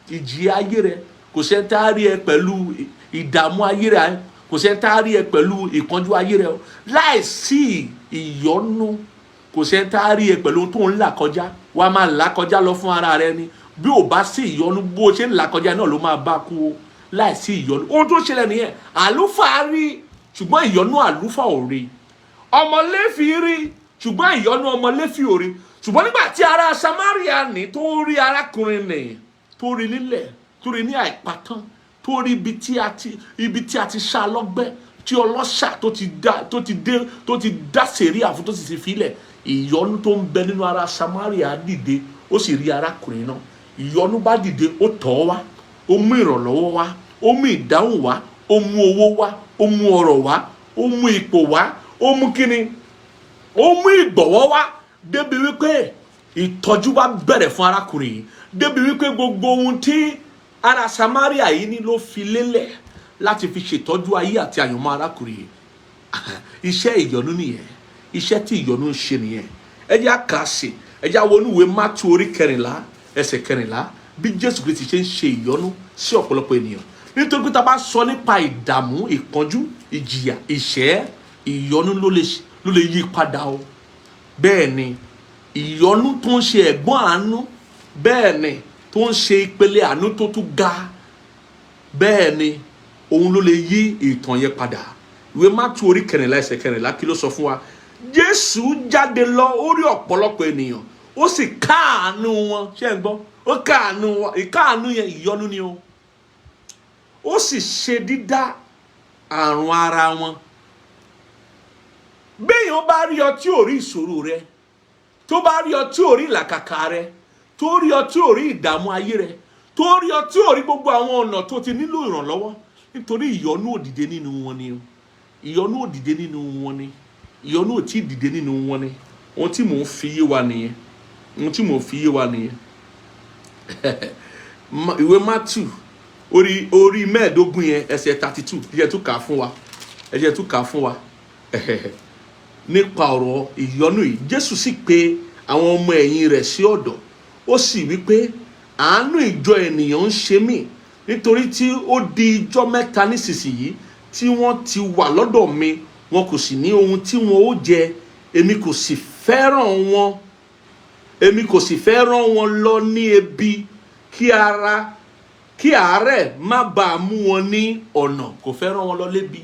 ìjì ayé rẹ, kò sẹ́ni tá rí ẹ pẹ̀lú ìdààmú ayé rẹ, kò sẹ́ni tá rí ẹ pẹ̀lú ìpọ́njú ayé rẹ o. Láìsí ìyọnu kò sẹ́ni tá rí ẹ pẹ̀lú ohun tó ń là kọjá. Wàá máa là kọjá lọ fún ara rẹ ni. Bí ò bá sí ìyọnu, bó ṣe ń là kọjá náà ló máa bá kú o. Láìsí ìyọnu, ohun tó ṣẹlẹ̀ nìyẹn. Àlùfáà rí, ṣùgbọ́n ìyọnu àlùfáà ò rí. Ọmọ Léfì rí, ṣùgbọ́n ìyọnu ọmọ Léfì ò rí. Ṣùgbọ́n nígbà tí ará Samaria ní tó rí arákùnrin nì, tó rí nílẹ̀, tó rí ní àìpatán, tó rí ibi tí a ti ṣá lọ́gbẹ́, tí ọlọ́ṣà tó ti dá sẹ̀ríà fún, tó sì ti filẹ̀. Ìyọnu tó ń bẹ nínú ará Samaria dìde, ó sì rí arákùnrin náà. Ìyọnu bá dìde, ó tọ̀ wá, ó mú ìrànlọ́wọ́ wá, ó mú ìdáhùn wá, ó mú owó wá, ó mú ọrọ̀ wá, ó mú ipò wá, ó mú kíni, ó mú ìgbọ̀wọ́ wá, débi wípé ìtọ́jú bá bẹ̀rẹ̀ fún arákùnrin yìí, débi wípé gbogbo ohun tí ará Samaria yìí ní ló fi lélẹ̀ láti fi ṣètọ́jú ayé àti àyànmọ́ arákùnrin yìí. Iṣẹ́ ìyọnu nìyẹn, iṣẹ́ tí ìyọnu ń ṣe nìyẹn. Ẹ jẹ́ á kà á sí, ẹ jẹ́ á wo ìwé Mátíù orí 14 ẹsẹ̀ 14 bí Jésù Kristi ṣe ń ṣe ìyọnu sí ọ̀pọ̀lọpọ̀ ènìyàn. Nítorí pé tá a bá sọ nípa ìdààmú, ìpọ́njú, ìjìyà, ìṣẹ́, ìyọnu ló lè yí padà o. Bẹ́ẹ̀ ni ìyọnu tó ń ṣe ẹ̀gbọ́n àánú, bẹ́ẹ̀ ni tó ń ṣe ìpele àánú tó tún ga, bẹ́ẹ̀ ni òun ló lè yí ìtàn yẹn padà. Ìwé Mátíù orí 14 ẹsẹ̀ 14 kí ló sọ fún wa? Jésù jáde lọ, ó rí ọ̀pọ̀lọpọ̀ ènìyàn, ó sì káàánú wọn. Ṣé ẹ gbọ́? Ó káàánú wọn. Ìkáàánú yẹn ìyọnu ni o. Ó sì ṣe dídá àrùn ara wọn. Béèyàn bá rí ọ tí ò rí ìṣòro rẹ, tó bá rí ọ tí ò rí ìlàkàkà rẹ, tó rí ọ tí ò rí ìdààmú ayé rẹ, tó rí ọ tí ò rí gbogbo àwọn ọ̀nà tó ti nílò ìrànlọ́wọ́, nítorí ìyọnu ò dìde nínú wọn ni o. Ìyọnu ò dìde nínú wọn ni. Ìyọnu ò tí dìde nínú wọn ni. Ohun tí mò ń fi yé wa nìyẹn. Ohun tí mò ń fi yé wa nìyẹn. Ìwé Mátíù orí 15 yẹn ẹsẹ̀ 32, ẹ jẹ́ tún kà fún wa. Ẹ jẹ́ tún kà fún wa. Nípa ọ̀rọ̀ ìyọnu yìí, Jésù sì pè àwọn ọmọ ẹ̀yìn rẹ̀ sí ọ̀dọ̀. Ó sì wí pé àánú ìjọ ènìyàn ń ṣe mí, nítorí tí ó di ijọ́ 3 nísinsìnyí tí wọ́n ti wà lọ́dọ̀ mi, wọn kò sì ní ohun tí wọn ó jẹ. Èmi kò sì fẹ́ rán wọn lọ ní ebi, kí àárẹ̀ má bàa mú wọn ní ọ̀nà. Kò fẹ́ rán wọn lọ lébi.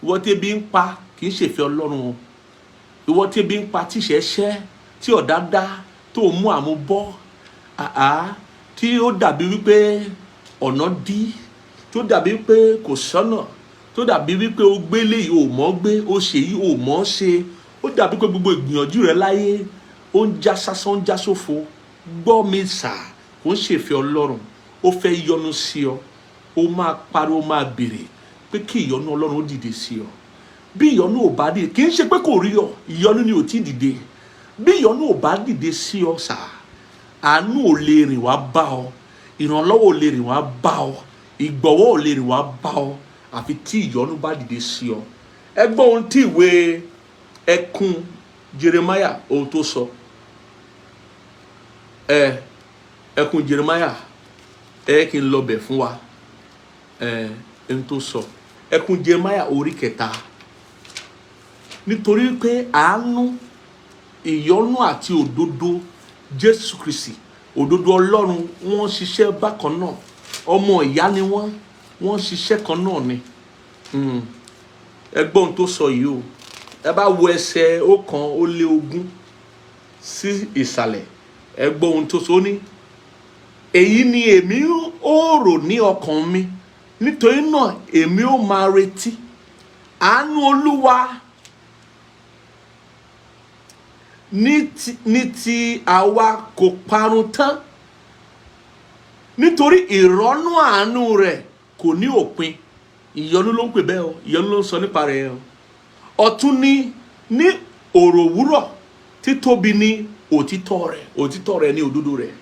Ìwọ tí ebi ń pa kì í ṣèfẹ́ Ọlọ́run o. Ìwọ tí ebi ń pa tí ṣẹ̀ṣẹ̀, tí ọ̀dá dá, tó mú àmúbọ́, tí ó dàbí wípé ọ̀nà dí, tó dàbí wípé kò sọ́nà, tó dàbí wípé o gbé léyìí ò mọ́ gbé, o ṣe yìí ò mọ́ ṣe, ó dàbí pé gbogbo ìgbìyànjú rẹ láyé ó ń já sásán, ó ń já sófo. Gbọ́ mi sà, kò ń ṣèfẹ́ Ọlọ́run. Ó fẹ́ yọ́nú sí ọ, ó máa pariwo, ó máa béèrè pé kí ìyọ́nú Ọlọ́run ó dìde sí ọ. Bí ìyọ́nú ò bá dìde, kì í ṣe pé kò rí ọ, ìyọ́nú ni ò tí dìde. Bí ìyọ́nú ò bá dìde sí ọ sà, àánú ò lè rìn wá bá ọ, ìrànlọ́wọ́ ò lè rìn wá bá ọ, ìgbọ̀wọ́ ò lè rìn wá bá ọ, àfi tí ìyọ́nú bá dìde sí ọ. Ẹ gbọ́ ohun tí ìwé ẹkún Jeremiah ohun tó sọ. Ẹkún Jeremiah, kí n lọ bẹ̀ fún wa. Ohun tó sọ. Ẹkún Jeremiah orí 3. Nítorí pé àánú, ìyọ́nú àti òdodo Jésù Kristi, òdodo Ọlọ́run, wọ́n ṣiṣẹ́ bákan náà. ọmọ ìyá ni wọ́n ṣiṣẹ́ kan náà ni. Ẹgbọ́n tó sọ yìí o, ẹ bá wo ẹsẹ̀ 120 sí ìsàlẹ̀, ẹgbọ́n tó sọ ní, èyí ni èmi ó rò ní ọkàn mi, nítorí náà èmi ó máa retí àánú Olúwa ní ti àwa kò parun tán, nítorí ìrọ́nú àánú rẹ̀ kò ní òpin. Ìyọ́nú ló ń pè bẹ́ẹ̀ o, ìyọ́nú ló ń sọ nípa rẹ̀ o. Ọ̀tún ní òròwúrọ̀, títóbi ní òtítọ́ rẹ̀ ní òdodo rẹ̀.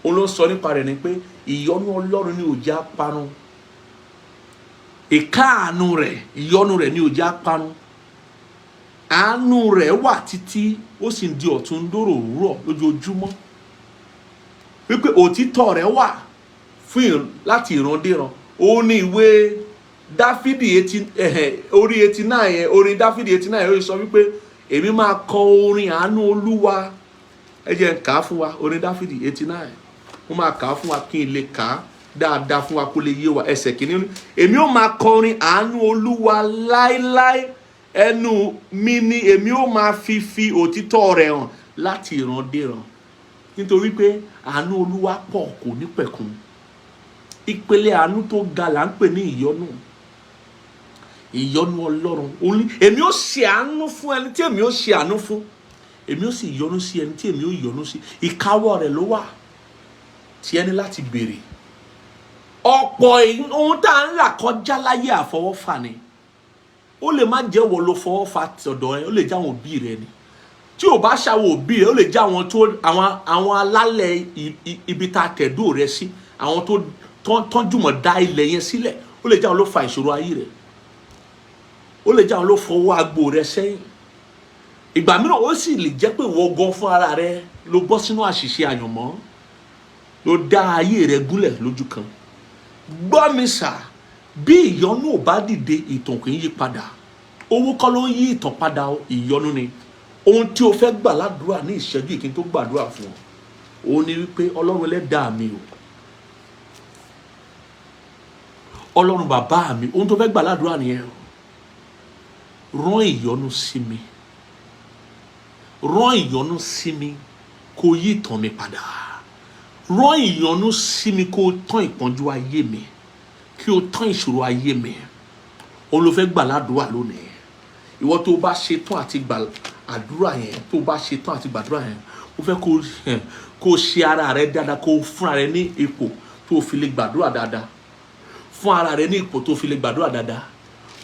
Òun ló ń sọ nípa rẹ̀ ni pé ìyọ́nú Ọlọ́run ní ó jẹ́ á parun. Ìkáàánú rẹ̀, ìyọ́nú rẹ̀ ní ó jẹ́ á parun. Àánú rẹ̀ wà títí ó sì ń di ọ̀tun dòrò òwúrọ̀ lójoojúmọ́. Wípé òtítọ́ rẹ̀ wà fún láti ìrandíran. Ó ní ìwé Dáfídì orí 89 yẹn, orin Dáfídì 89 yẹn ó sọ wípé èmi máa kọ orin àánú Olúwa. Ẹ jẹ́ n kà fún wa, orin Dáfídì 89. Mo máa kà fún wa kí n lè kà dáadáa fún wa kó lè yé wa. Ẹsẹ̀ kìíní, èmi ó máa kọ orin àánú Olúwa láéláé, ẹnu mi ni èmi ó máa fi òtítọ́ rẹ̀ hàn láti ìrandíran. Nítorí pé àánú Olúwa pọ̀ kò ní pẹ̀kun. Ìpele àánú tó ga là ń pè ní ìyọ́nú Ọlọ́run. Èmi ó ṣe àánú fún ẹni tí èmi ó ṣe àánú fún, èmi ó sì yọ́nú sí ẹni tí èmi ó yọ́nú sí. Ìkáwọ́ rẹ̀ ló wà tí ẹni láti béèrè. Ọ̀pọ̀ ohun tá à ń là kọjá láyé àfọwọ́fà ni. Ó lè má jẹ́ wọ́n ló fọwọ́fà tọ̀dọ̀ ẹ, ó lè jẹ́ àwọn òbí rẹ ni. Tí ò bá ṣàwọn òbí rẹ, ó lè jẹ́ àwọn alálẹ̀ ibi tá a tẹ̀dó rẹ sí, àwọn tó jùmọ̀ dá ilẹ̀ yẹn sílẹ̀, ó lè jẹ́ àwọn ló fa ìṣòro ayé rẹ, ó lè jẹ́ àwọn ló fọwọ́ agbo rẹ sẹ́yìn. Ìgbà mìíràn ó sì lè jẹ́ pé wọ́n gan fún ara rẹ ló bọ́ sínú àṣìṣe àyànmọ́, ló dá ayé rẹ gúnlẹ̀ lójú kan. Gbọ́ mi sà, bí ìyọ́nú ò bá dìde, ìtàn kì í yí padà. Owó kọ́ ló ń yí ìtàn padà, ìyọ́nú ni. Ohun tí o fẹ́ gbà ládùúrà ní ìṣẹ́jú ìkíni tó gbàdúrà fún ọ, òun ni wípé Ọlọ́run Ẹlẹ́dàá mi o, Ọlọ́run bàbá mi, ohun tó fẹ́ gbà ládùúrà nìyẹn. Rán ìyọ́nú sí mi, rán ìyọ́nú sí mi kó yí ìtàn mi padà. Rán ìyọ́nú sí mi kó tán ìpọ́njú ayé mi, kí o tán ìṣòro ayé mi. Òun ló fẹ́ gbà ládùúrà lónìí. Ìwọ tó bá ṣe tán àti gbà àdúrà yẹn, tó bá ṣe tán àti gbàdúrà yẹn, mo fẹ́ kó ṣe ara rẹ dáadáa, kó fún ara rẹ ní ipò tó fi lè gbàdúrà dáadáa. Fún ara rẹ ní ipò tó fi lè gbàdúrà dáadáa.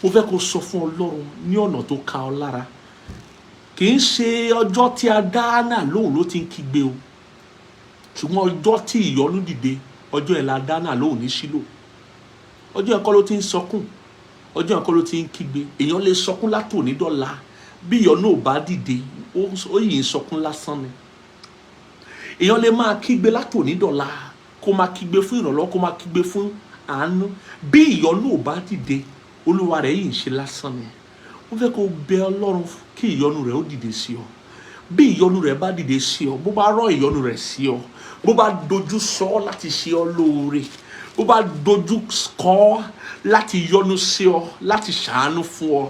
Mo fẹ́ kó sọ fún Ọlọ́run ní ọ̀nà tó ká ọ lára. Kì í ṣe ọjọ́ tí a dá náà lóhùn ló ti ń kígbe o, ṣùgbọ́n ọjọ́ tí ìyọ́nú dìde, ọjọ́ ẹ̀ la dá náà lóhùn ní Ṣílò. Ọjọ́ ẹ̀ kọ́ ló ti ń sọkún, ọjọ́ ẹ̀ kọ́ ló ti ń kígbe. Èèyàn lè sọkún látòní dọ́là, bí ìyọ́nú ò bá dìde, ó yìí ń sọkún lásán ni. Èèyàn lè máa kígbe látòní dọ́là, kó máa kígbe fún ìrànlọ́wọ́, kó máa kígbe fún àánú. Bí ìyọ́nú ò bá dìde, Olúwa rẹ̀ yìí ń ṣe lásán ni. Mo fẹ́ kó bẹ Ọlọ́run kí ìyọ́nú rẹ̀ ó dìde sí ọ. Bí ìyọ́nú rẹ̀ bá dìde sí ọ, bó bá rán ìyọ́nú rẹ̀ sí ọ, bó bá dojú sọ ọ́ láti ṣe ọ lóore, bó bá dojú kọ ọ́ láti yọ́nú sí ọ, láti ṣàánú fún ọ,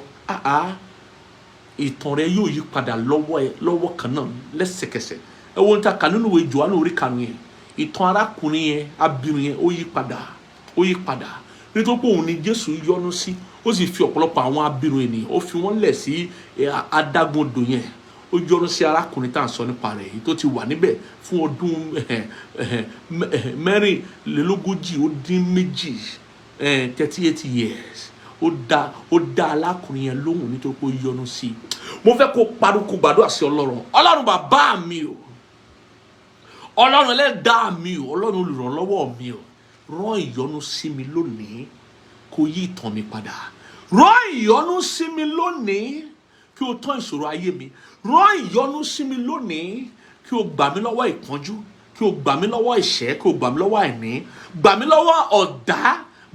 ìtàn rẹ yóò yí padà lọ́wọ́ kan náà lẹ́sẹ̀kẹsẹ̀. Ẹ wo ní ta kà nínú ìwé Jòhánù orí 5 yẹn, ìtàn arákùnrin yẹn, abirùn yẹn, ó yí padà. Nítorí pé òun ni Jésù yọ́nú sí, ó sì fi ọ̀pọ̀lọpọ̀ àwọn abirùn ènìyàn, ó fi wọ́n lẹ̀ sí adágún odò yẹn. Ó yọ́nú sí arákùnrin tá à ń sọ nípa rẹ̀ yìí, tó ti wà níbẹ̀ fún ọdún 44 38 years. Ó dá alákùnrin yẹn lóhùn nítorí pé ó yọ́nú sí. Mo fẹ́ kó parúkú gbàdúrà sí Ọlọ́run. Ọlọ́run bàbá mi o, Ọlọ́run Ẹlẹ́dàá mi o, Ọlọ́run olùrànlọ́wọ́ mi o, rán ìyọ́nú sí mi lónìí kó yí ìtàn mi padà. Rán ìyọ́nú sí mi lónìí kí o tán ìṣòro ayé mi. Rán ìyọ́nú sí mi lónìí kí o gbà mí lọ́wọ́ ìpọ́njú, kí o gbà mí lọ́wọ́ ìṣẹ́, kí o gbà mí lọ́wọ́ àìní, gbà mí lọ́wọ́ ọ̀dá,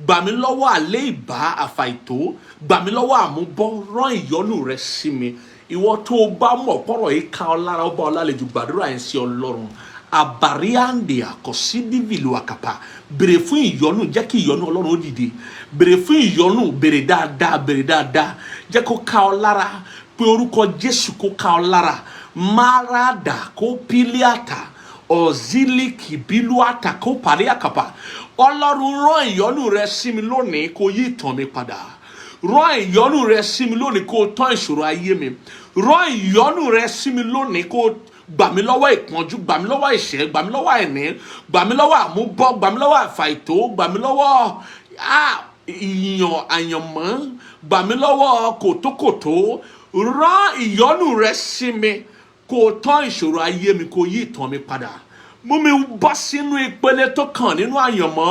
gbà mí lọ́wọ́ àlé ìbá àfàìtó, gbà mí lọ́wọ́ àmúbọ́. Rán ìyọ́nú rẹ sí mi. Ìwọ tó o bá mọ̀ pọ̀rọ̀ yìí ká ọ lára, ó bá ọ lálejò, gbàdúrà yẹn sí Ọlọ́run. abariandia kosidi viluakapa bèrè fún ìyọ́nú jẹ́ kí ìyọ́nú Ọlọ́run ó dìde bèrè fún ìyọ́nú bèrè dáadáa jẹ́ kó ká ọ lára pé orúkọ Jésù kó ká ọ lára marada kó pílíàtà ọ̀zílíkì bílúàtà kó pàríàkàpà Ọlọ́run rán ìyọ́nú rẹ sí mi lónìí kó yí ìtàn mi padà rán ìyọ́nú rẹ sí mi lónìí kó tán ìṣòro ayé mi rán ìyọ́nú rẹ sí mi lónìí kó gbà mí lọ́wọ́ ìpọ́njú gbà mí lọ́wọ́ ìṣẹ́ gbà mí lọ́wọ́ àìní gbà mí lọ́wọ́ àmúbọ́ gbà mí lọ́wọ́ àfàìtó gbà mí lọ́wọ́ ìyàn àyànmọ́ gbà mí lọ́wọ́ kòtókòtó rán ìyọ́nú rẹ sí mi kó tán ìṣòro ayé mi kó yí ìtàn mi padà mú mi bọ́ sínú ìpele tó kàn nínú àyànmọ́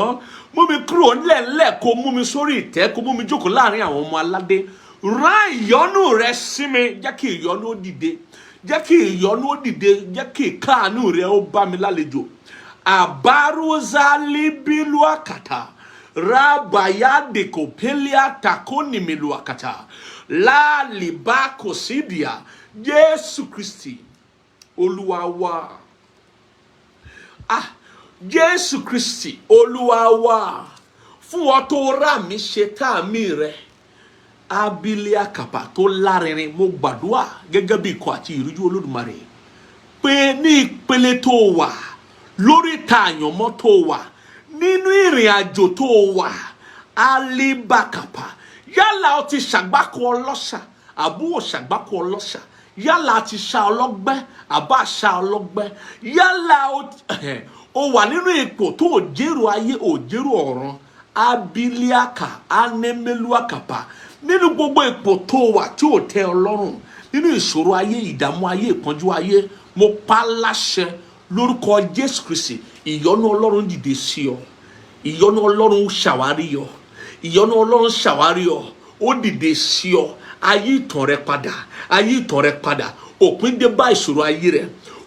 mú mi kúrò ńlẹ̀ kó mú mi sórí ìtẹ́ kó mú mi jókòó láàrin àwọn ọmọ aládé rán ìyọ́nú rẹ sí mi jẹ́ kí ìyọ́nú ó dìde jẹ́ kí ìyọ́nú ó dìde jẹ́ kí ìkáàánú rẹ ó bá mi lálejò àbárúzálíbílúàkàtà rábàyádèkòpéliàtàkónìmílúàkàtà láàlìbákòsídìá Jésù Kristi Olúwa wa Jésù Kristi Olúwa wa fún ọ tó rà mí ṣe káàmì rẹ abiliakapa tó lárinrin mo gbàdúrà gẹ́gẹ́ bí ikọ̀ àti ìrújú Olódùmarè pé ní ìpele tó wà lórí ìtààyànmọ́ tó wà nínú ìrìn àjò tó wà alibakapa yálà ó ti ṣàgbákò ọlọ́ṣà àbúrò ṣàgbákò ọlọ́ṣà yálà ti ṣá ọlọ́gbẹ́ àbá ṣá ọlọ́gbẹ́ yálà ó wà nínú ipò tó ò jèrò ayé ò jèrò ọ̀run abiliaka anemeluakapa nínú gbogbo ipò tó wà tí ò tẹ́ ọ lọ́rùn nínú ìṣòro ayé ìdààmú ayé ìpọ́njú ayé mo pa láṣẹ lórúkọ Jésù Kristi ìyọ́nú Ọlọ́run dìde sí ọ ìyọ́nú Ọlọ́run ṣàwárí ọ ìyọ́nú Ọlọ́run ṣàwárí ọ ó dìde sí ọ ayé ìtàn rẹ padà ayé ìtàn rẹ padà òpin dé bá ìṣòro ayé rẹ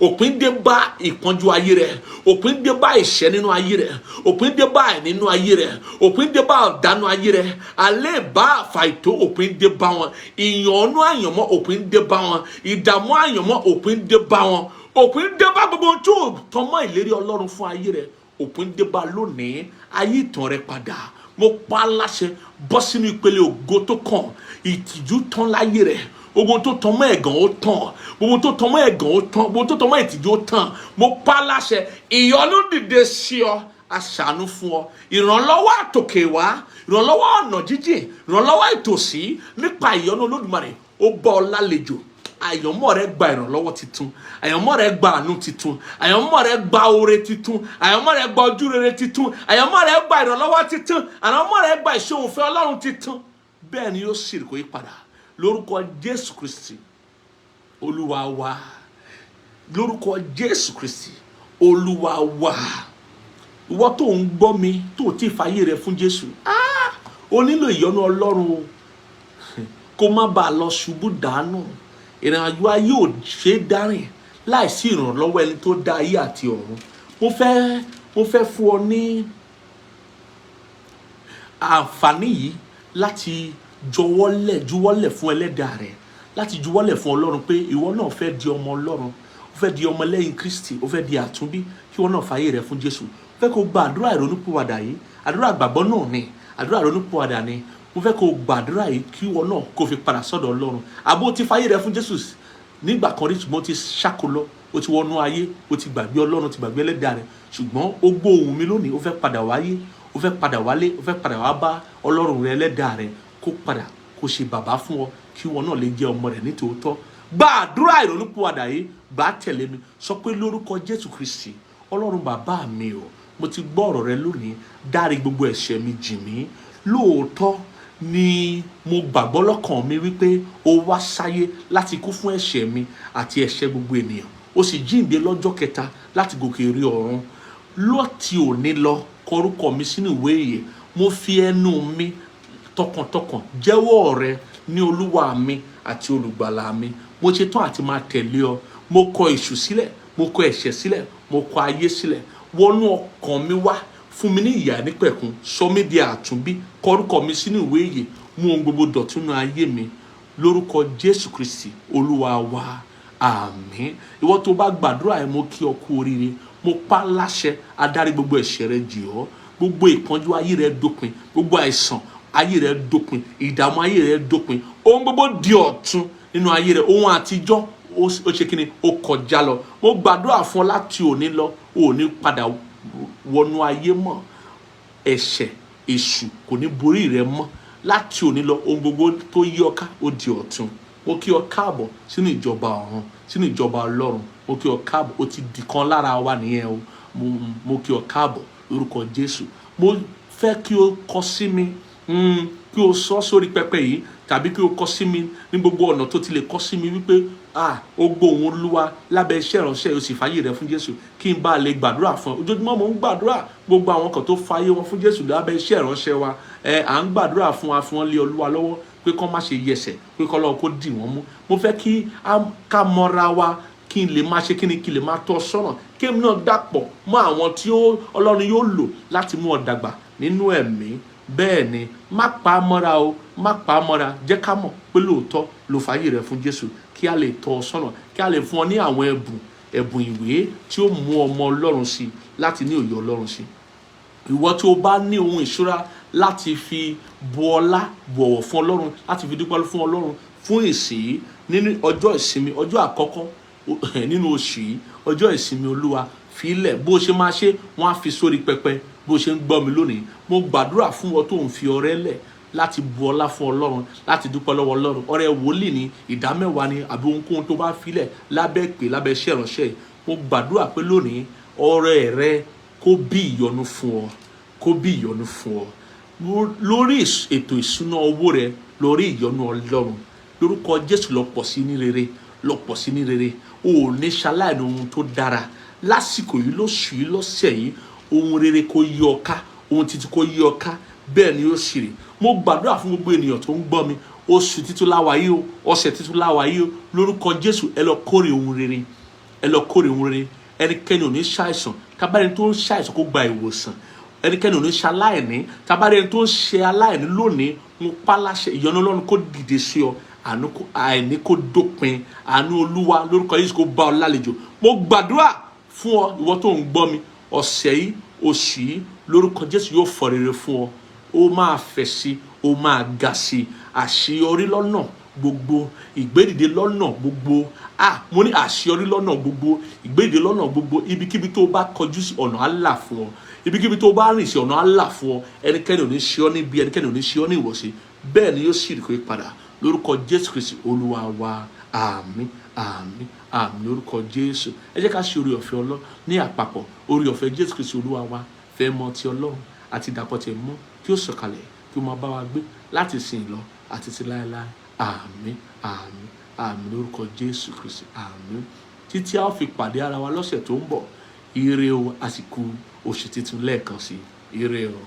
òpin dé bá ìpọ́njú ayé rẹ òpin dé bá ìṣẹ́ nínú ayé rẹ òpin dé bá àìní nínú ayé rẹ òpin dé bá ọ̀dánú ayé rẹ alẹ́ bá àfàìtó òpin dé bá wọn ìyànnú àyànmọ́ òpin dé bá wọn ìdààmú àyànmọ́ òpin dé bá wọn òpin dé bá gbogbo tó tọmọ ìlérí Ọlọ́run fún ayé rẹ òpin dé bá lónìí ayé ìtàn rẹ padà mo pa láṣẹ bọ́ sínú ìpele ògo tó kàn ìtìjú tán láyé rẹ ogun tó tọmọ ẹ̀gàn ó tán gbogbo tó tọmọ ẹ̀gàn ó tán gbogbo tó tọmọ ìtìjú ó tán mo pa láṣẹ ìyọ́nú dìde sí ọ aṣàánú fún ọ ìrànlọ́wọ́ àtòkè wá ìrànlọ́wọ́ ọ̀nà jíjìn ìrànlọ́wọ́ ìtòsí nípa ìyọ́nú Olódùmarè ó bá ọ lálejò àyànmọ́ rẹ gba ìrànlọ́wọ́ titun àyànmọ́ rẹ gba àánú titun àyànmọ́ rẹ gba oore titun àyànmọ́ rẹ gba ojúrere titun àyànmọ́ rẹ gba ìrànlọ́wọ́ titun àyànmọ́ rẹ gba ìṣòwòfẹ́ Ọlọ́run titun bẹ́ẹ̀ ni yóò sì kó yí padà lórúkọ Jésù Kristi Olúwa wa lórúkọ Jésù Kristi Olúwa wa ìwọ tó ń gbọ́ mi tó ti fàyè rẹ fún Jésù o nílò ìyọ́nú Ọlọ́run kó má bàa lọ ṣubú dànù ìrìnàjò ayé ò ṣe é dárìn láìsí ìrànlọ́wọ́ ẹni tó dá ayé àti ọ̀run mo fẹ́ fún ọ ní àǹfààní yìí láti juwọ́lẹ̀ fún ẹlẹ́dàá rẹ̀ láti juwọ́lẹ̀ fún Ọlọ́run pé ìwọ náà fẹ́ di ọmọ Ọlọ́run ó fẹ́ di ọmọ lẹ́yìn Kristi ó fẹ́ di àtúnbí kí ìwọ náà fàyè rẹ̀ fún Jésù fẹ́ kó gba àdúrà ìrònúpìwàdà yìí àdúrà àgbàgbọ́ náà ni àdúrà ìrònúpìwàdà ni mo fẹ́ kó gbàdúrà yìí kí ìwọ náà kó fi padà sọ́dọ̀ Ọlọ́run àbó ti fàyè rẹ̀ fún Jésù nígbà kan rí ṣùgbọ́n ti ṣàkólọ ó ti wọnú ayé ó ti gbàgbé Ọlọ́run ti gbàgbé ẹlẹ́dàá rẹ̀ ṣùgbọ́n ó gbọ́ ohùn mi lónìí ó fẹ́ padà wáyé ó fẹ́ padà wálé ó fẹ́ padà wá bá Ọlọ́run rẹ̀ ẹlẹ́dàá rẹ̀ kó padà kó ṣe bàbá fún ọ kí wọn náà lè jẹ́ ọmọ rẹ̀ nítòótọ́ gba àdúrà ìrònúpìwàdà yìí gbà á tẹ̀lé mi sọ pé lórúkọ Jésù Kristi Ọlọ́run bàbá mi o mo ti gbọ́ ọ̀rọ̀ rẹ lónìí dárí gbogbo ẹ̀ṣẹ̀ mi jì mí lóòótọ́ ni mo gbàgbọ́ lọ́kàn mi wípé o wá sáyé láti kú fún ẹ̀ṣẹ̀ mi àti ẹ̀ṣẹ̀ gbogbo ènìyàn o sì jíǹde lọ́jọ́ kẹta láti gòkè rí ọ̀run lọ́tì òní lọ kọrúkọ mi sínú ìwé ìyè mo fi ẹnu mi tọkàntọkàn jẹ́wọ́ rẹ ní Olúwa mi àti olùgbàlà mi mo ṣe tán àti máa tẹ̀lé ọ mo kọ èṣù sílẹ̀ mo kọ ẹ̀ṣẹ̀ sílẹ̀ mo kọ ayé sílẹ̀ wọnú ọkàn mi wá fún mi ní ìyà nípẹ̀kun sọ mí di àtúnbí kọrúkọ mi sínú ìwé ìyè mú ohun gbogbo dọ̀túnú ayé mi lórúkọ Jésù Kristi Olúwa wa àmín ìwọ tó bá gbàdúrà ẹ mo kí ọ kú oríire mo pa láṣẹ adarí gbogbo ẹ̀ṣẹ̀ rẹ jì ọ́, gbogbo ìpọ́njú ayé rẹ dópin, gbogbo àìsàn ayé rẹ dópin, ìdààmú ayé rẹ dópin, ohun gbogbo di ọ̀tun nínú ayé rẹ, ohun àtijọ́ ó ṣe kíni ó kọjá lọ. Mo gbàdúrà fún ọ láti òní lọ, ò ní padà wọnú ayé mọ́, ẹ̀ṣẹ̀ èṣù kò ní borí rẹ mọ́. Láti òní lọ ohun gbogbo tó yí ọ ká ó di ọ̀tun. Mo kí ọ káàbọ̀ sínú ìjọba ọ̀run, sínú ìjọba Ọlọ́run. Mo kí ọ káàbọ̀, ó ti di kan lára wa nìyẹn o. Mo kí ọ káàbọ̀ lórúkọ Jésù. Mo fẹ́ kí o kọ sí mi, kí o sọ sórí pẹpẹ yìí, tàbí kí o kọ sí mi ní gbogbo ọ̀nà tó ti lè kọ sí mi wípé ó gbóhùn Olúwa lábẹ́ iṣẹ́ ìránṣẹ́ o sì fàyè rẹ fún Jésù, kí n bá lè gbàdúrà fún ọ. Ojoojúmọ́ mo ń gbàdúrà gbogbo àwọn kan tó fàyè wọn fún Jésù lábẹ́ iṣẹ́ ìránṣẹ́ wa. À ń gbàdúrà fún wa, fún wọn lé Olúwa lọ́wọ́, pé kán má ṣe yẹsẹ̀, pé kán lọ́wọ́ kó dì wọ́n mú. Mo fẹ́ kí ká mọ́ra wa, kí n lè máa ṣe kíni, kí n lè máa tọ́ sọ́nà, kí èmi náà dàpọ̀ mọ́ àwọn tí Ọlọ́run yóò lò láti mú ọ dàgbà nínú ẹ̀mí. Bẹ́ẹ̀ ni, má pa á mọ́ra o, má pa á mọ́ra. Jẹ́ ká mọ̀ pé lóòótọ́ ló fàyè rẹ̀ fún Jésù, kí a lè tọ́ ọ sọ́nà, kí a lè fún ọ ní àwọn ẹ̀bùn ìwé tí ó mú ọmọ Ọlọ́run sí, láti ní òye Ọlọ́run sí. Ìwọ tí o bá ní ohun ìṣúra láti fi bu ọlá bọ̀wọ̀ fún Ọlọ́run, láti fi dúpẹ́ fún Ọlọ́run fún ìsìn nínú ọjọ́ ìsinmi, ọjọ́ àkọ́kọ́ nínú oṣù yìí, ọjọ́ ìsinmi Olúwa, filẹ̀ bó ṣe máa ṣe, wọ́n á fi sórí pẹpẹ bó ṣe ń gbọ́ mi lónìí. Mo gbàdúrà fún ọ tó ń fi ọrẹ lẹ̀ láti bu ọlá fún Ọlọ́run, láti dúpẹ́ lọ́wọ́ Ọlọ́run. Ọrẹ wòlíì ni, ìdámẹ́wàá ni, àbí ohunkóhun tó bá filẹ̀ lábẹ́ ìpè, lábẹ́ iṣẹ́ ìránṣẹ́ yìí. Mo gbàdúrà pé lónìí ọrẹ rẹ kó bí ìyọ́nú fún ọ, kó bí ìyọ́nú fún ọ. Lórí ètò ìṣúná owó rẹ, lórí ìyọ́nú Ọlọ́run. Lórúkọ Jésù lọ pọ̀ sí ní rere, lọ pọ̀ sí ní rere. O ò ní ṣaláìní ohun tó dára lásìkò yìí, lóṣù yìí, lọ́sẹ̀ yìí. Ohun rere kó yí ọ ká, ohun títí kó yí ọ ká, bẹ́ẹ̀ ni ó sì rí. Mo gbàdúrà fún gbogbo ènìyàn tó ń gbọ́ mi, oṣù títún láwa yìí o, ọ̀sẹ̀ títún láwa yìí o. Lórúkọ Jésù ẹ lọ kórè ohun rere, ẹ lọ kórè ohun rere. Ẹnikẹ́ni ò ní ṣàìsàn, tábàárẹ̀ tó ń ṣàìsàn kó gba ìwòsàn. Ẹnikẹ́ni ò ní ṣe aláìní, tábàárẹ̀ tó ń ṣe aláìní lónìí, mo pa láṣẹ ìyọ́nú Ọlọ́run kó dìde sí ọ, àìní kó dópin, àánú Olúwa lórúkọ Jésù kó bá ọ lálejò. Mo gbàdúrà fún ọ, ìwọ tó ń gbọ́ mi, ọ̀sẹ̀ yìí, oṣù yìí, lórúkọ Jésù yóò fọ rere fún ọ. Ó máa fẹ̀ sí, ó máa ga sí, àṣeyọrí lọ́nà gbogbo, ìgbédìde lọ́nà gbogbo. Mo ní àṣeyọrí lọ́nà gbogbo, ìgbédìde lọ́nà gbogbo. Ibikíbi tó bá kọjú sí, ọ̀nà á là fún ọ. Ibikíbi tó bá rìn sí, ọ̀nà á là fún ọ. Ẹnikẹ́ni ò ní ṣe ọ́ níbi, ẹnikẹ́ni ò ní ṣe ọ́ ní ìwọ̀sí. Bẹ́ẹ̀ ni yóò sì rí pé padà lórúkọ Jésù Kristi Olúwa wa. Àmín, àmín, àmín lórúkọ Jésù. Ẹ jẹ́ ká ṣe oore ọ̀fẹ́ Ọlọ́run ní àpapọ̀. Oore ọ̀fẹ́ Jésù Kristi Olúwa wa, fẹ́ mọ ti Ọlọ́run àti ìdàpọ̀ tẹ̀ mọ́ kí ó sọ̀kalẹ̀, kí ó máa bá wa gbé láti sìn lọ àti ti láéláé. Àmín, àmín, àmín lórúkọ Jésù Kristi. Àmín. Títí a ó fi pàdé ara wa lọ́sẹ̀ tó ń bọ̀. Ire o, àsìkò oṣù tuntun lẹ́ẹ̀kan sí. Ire o.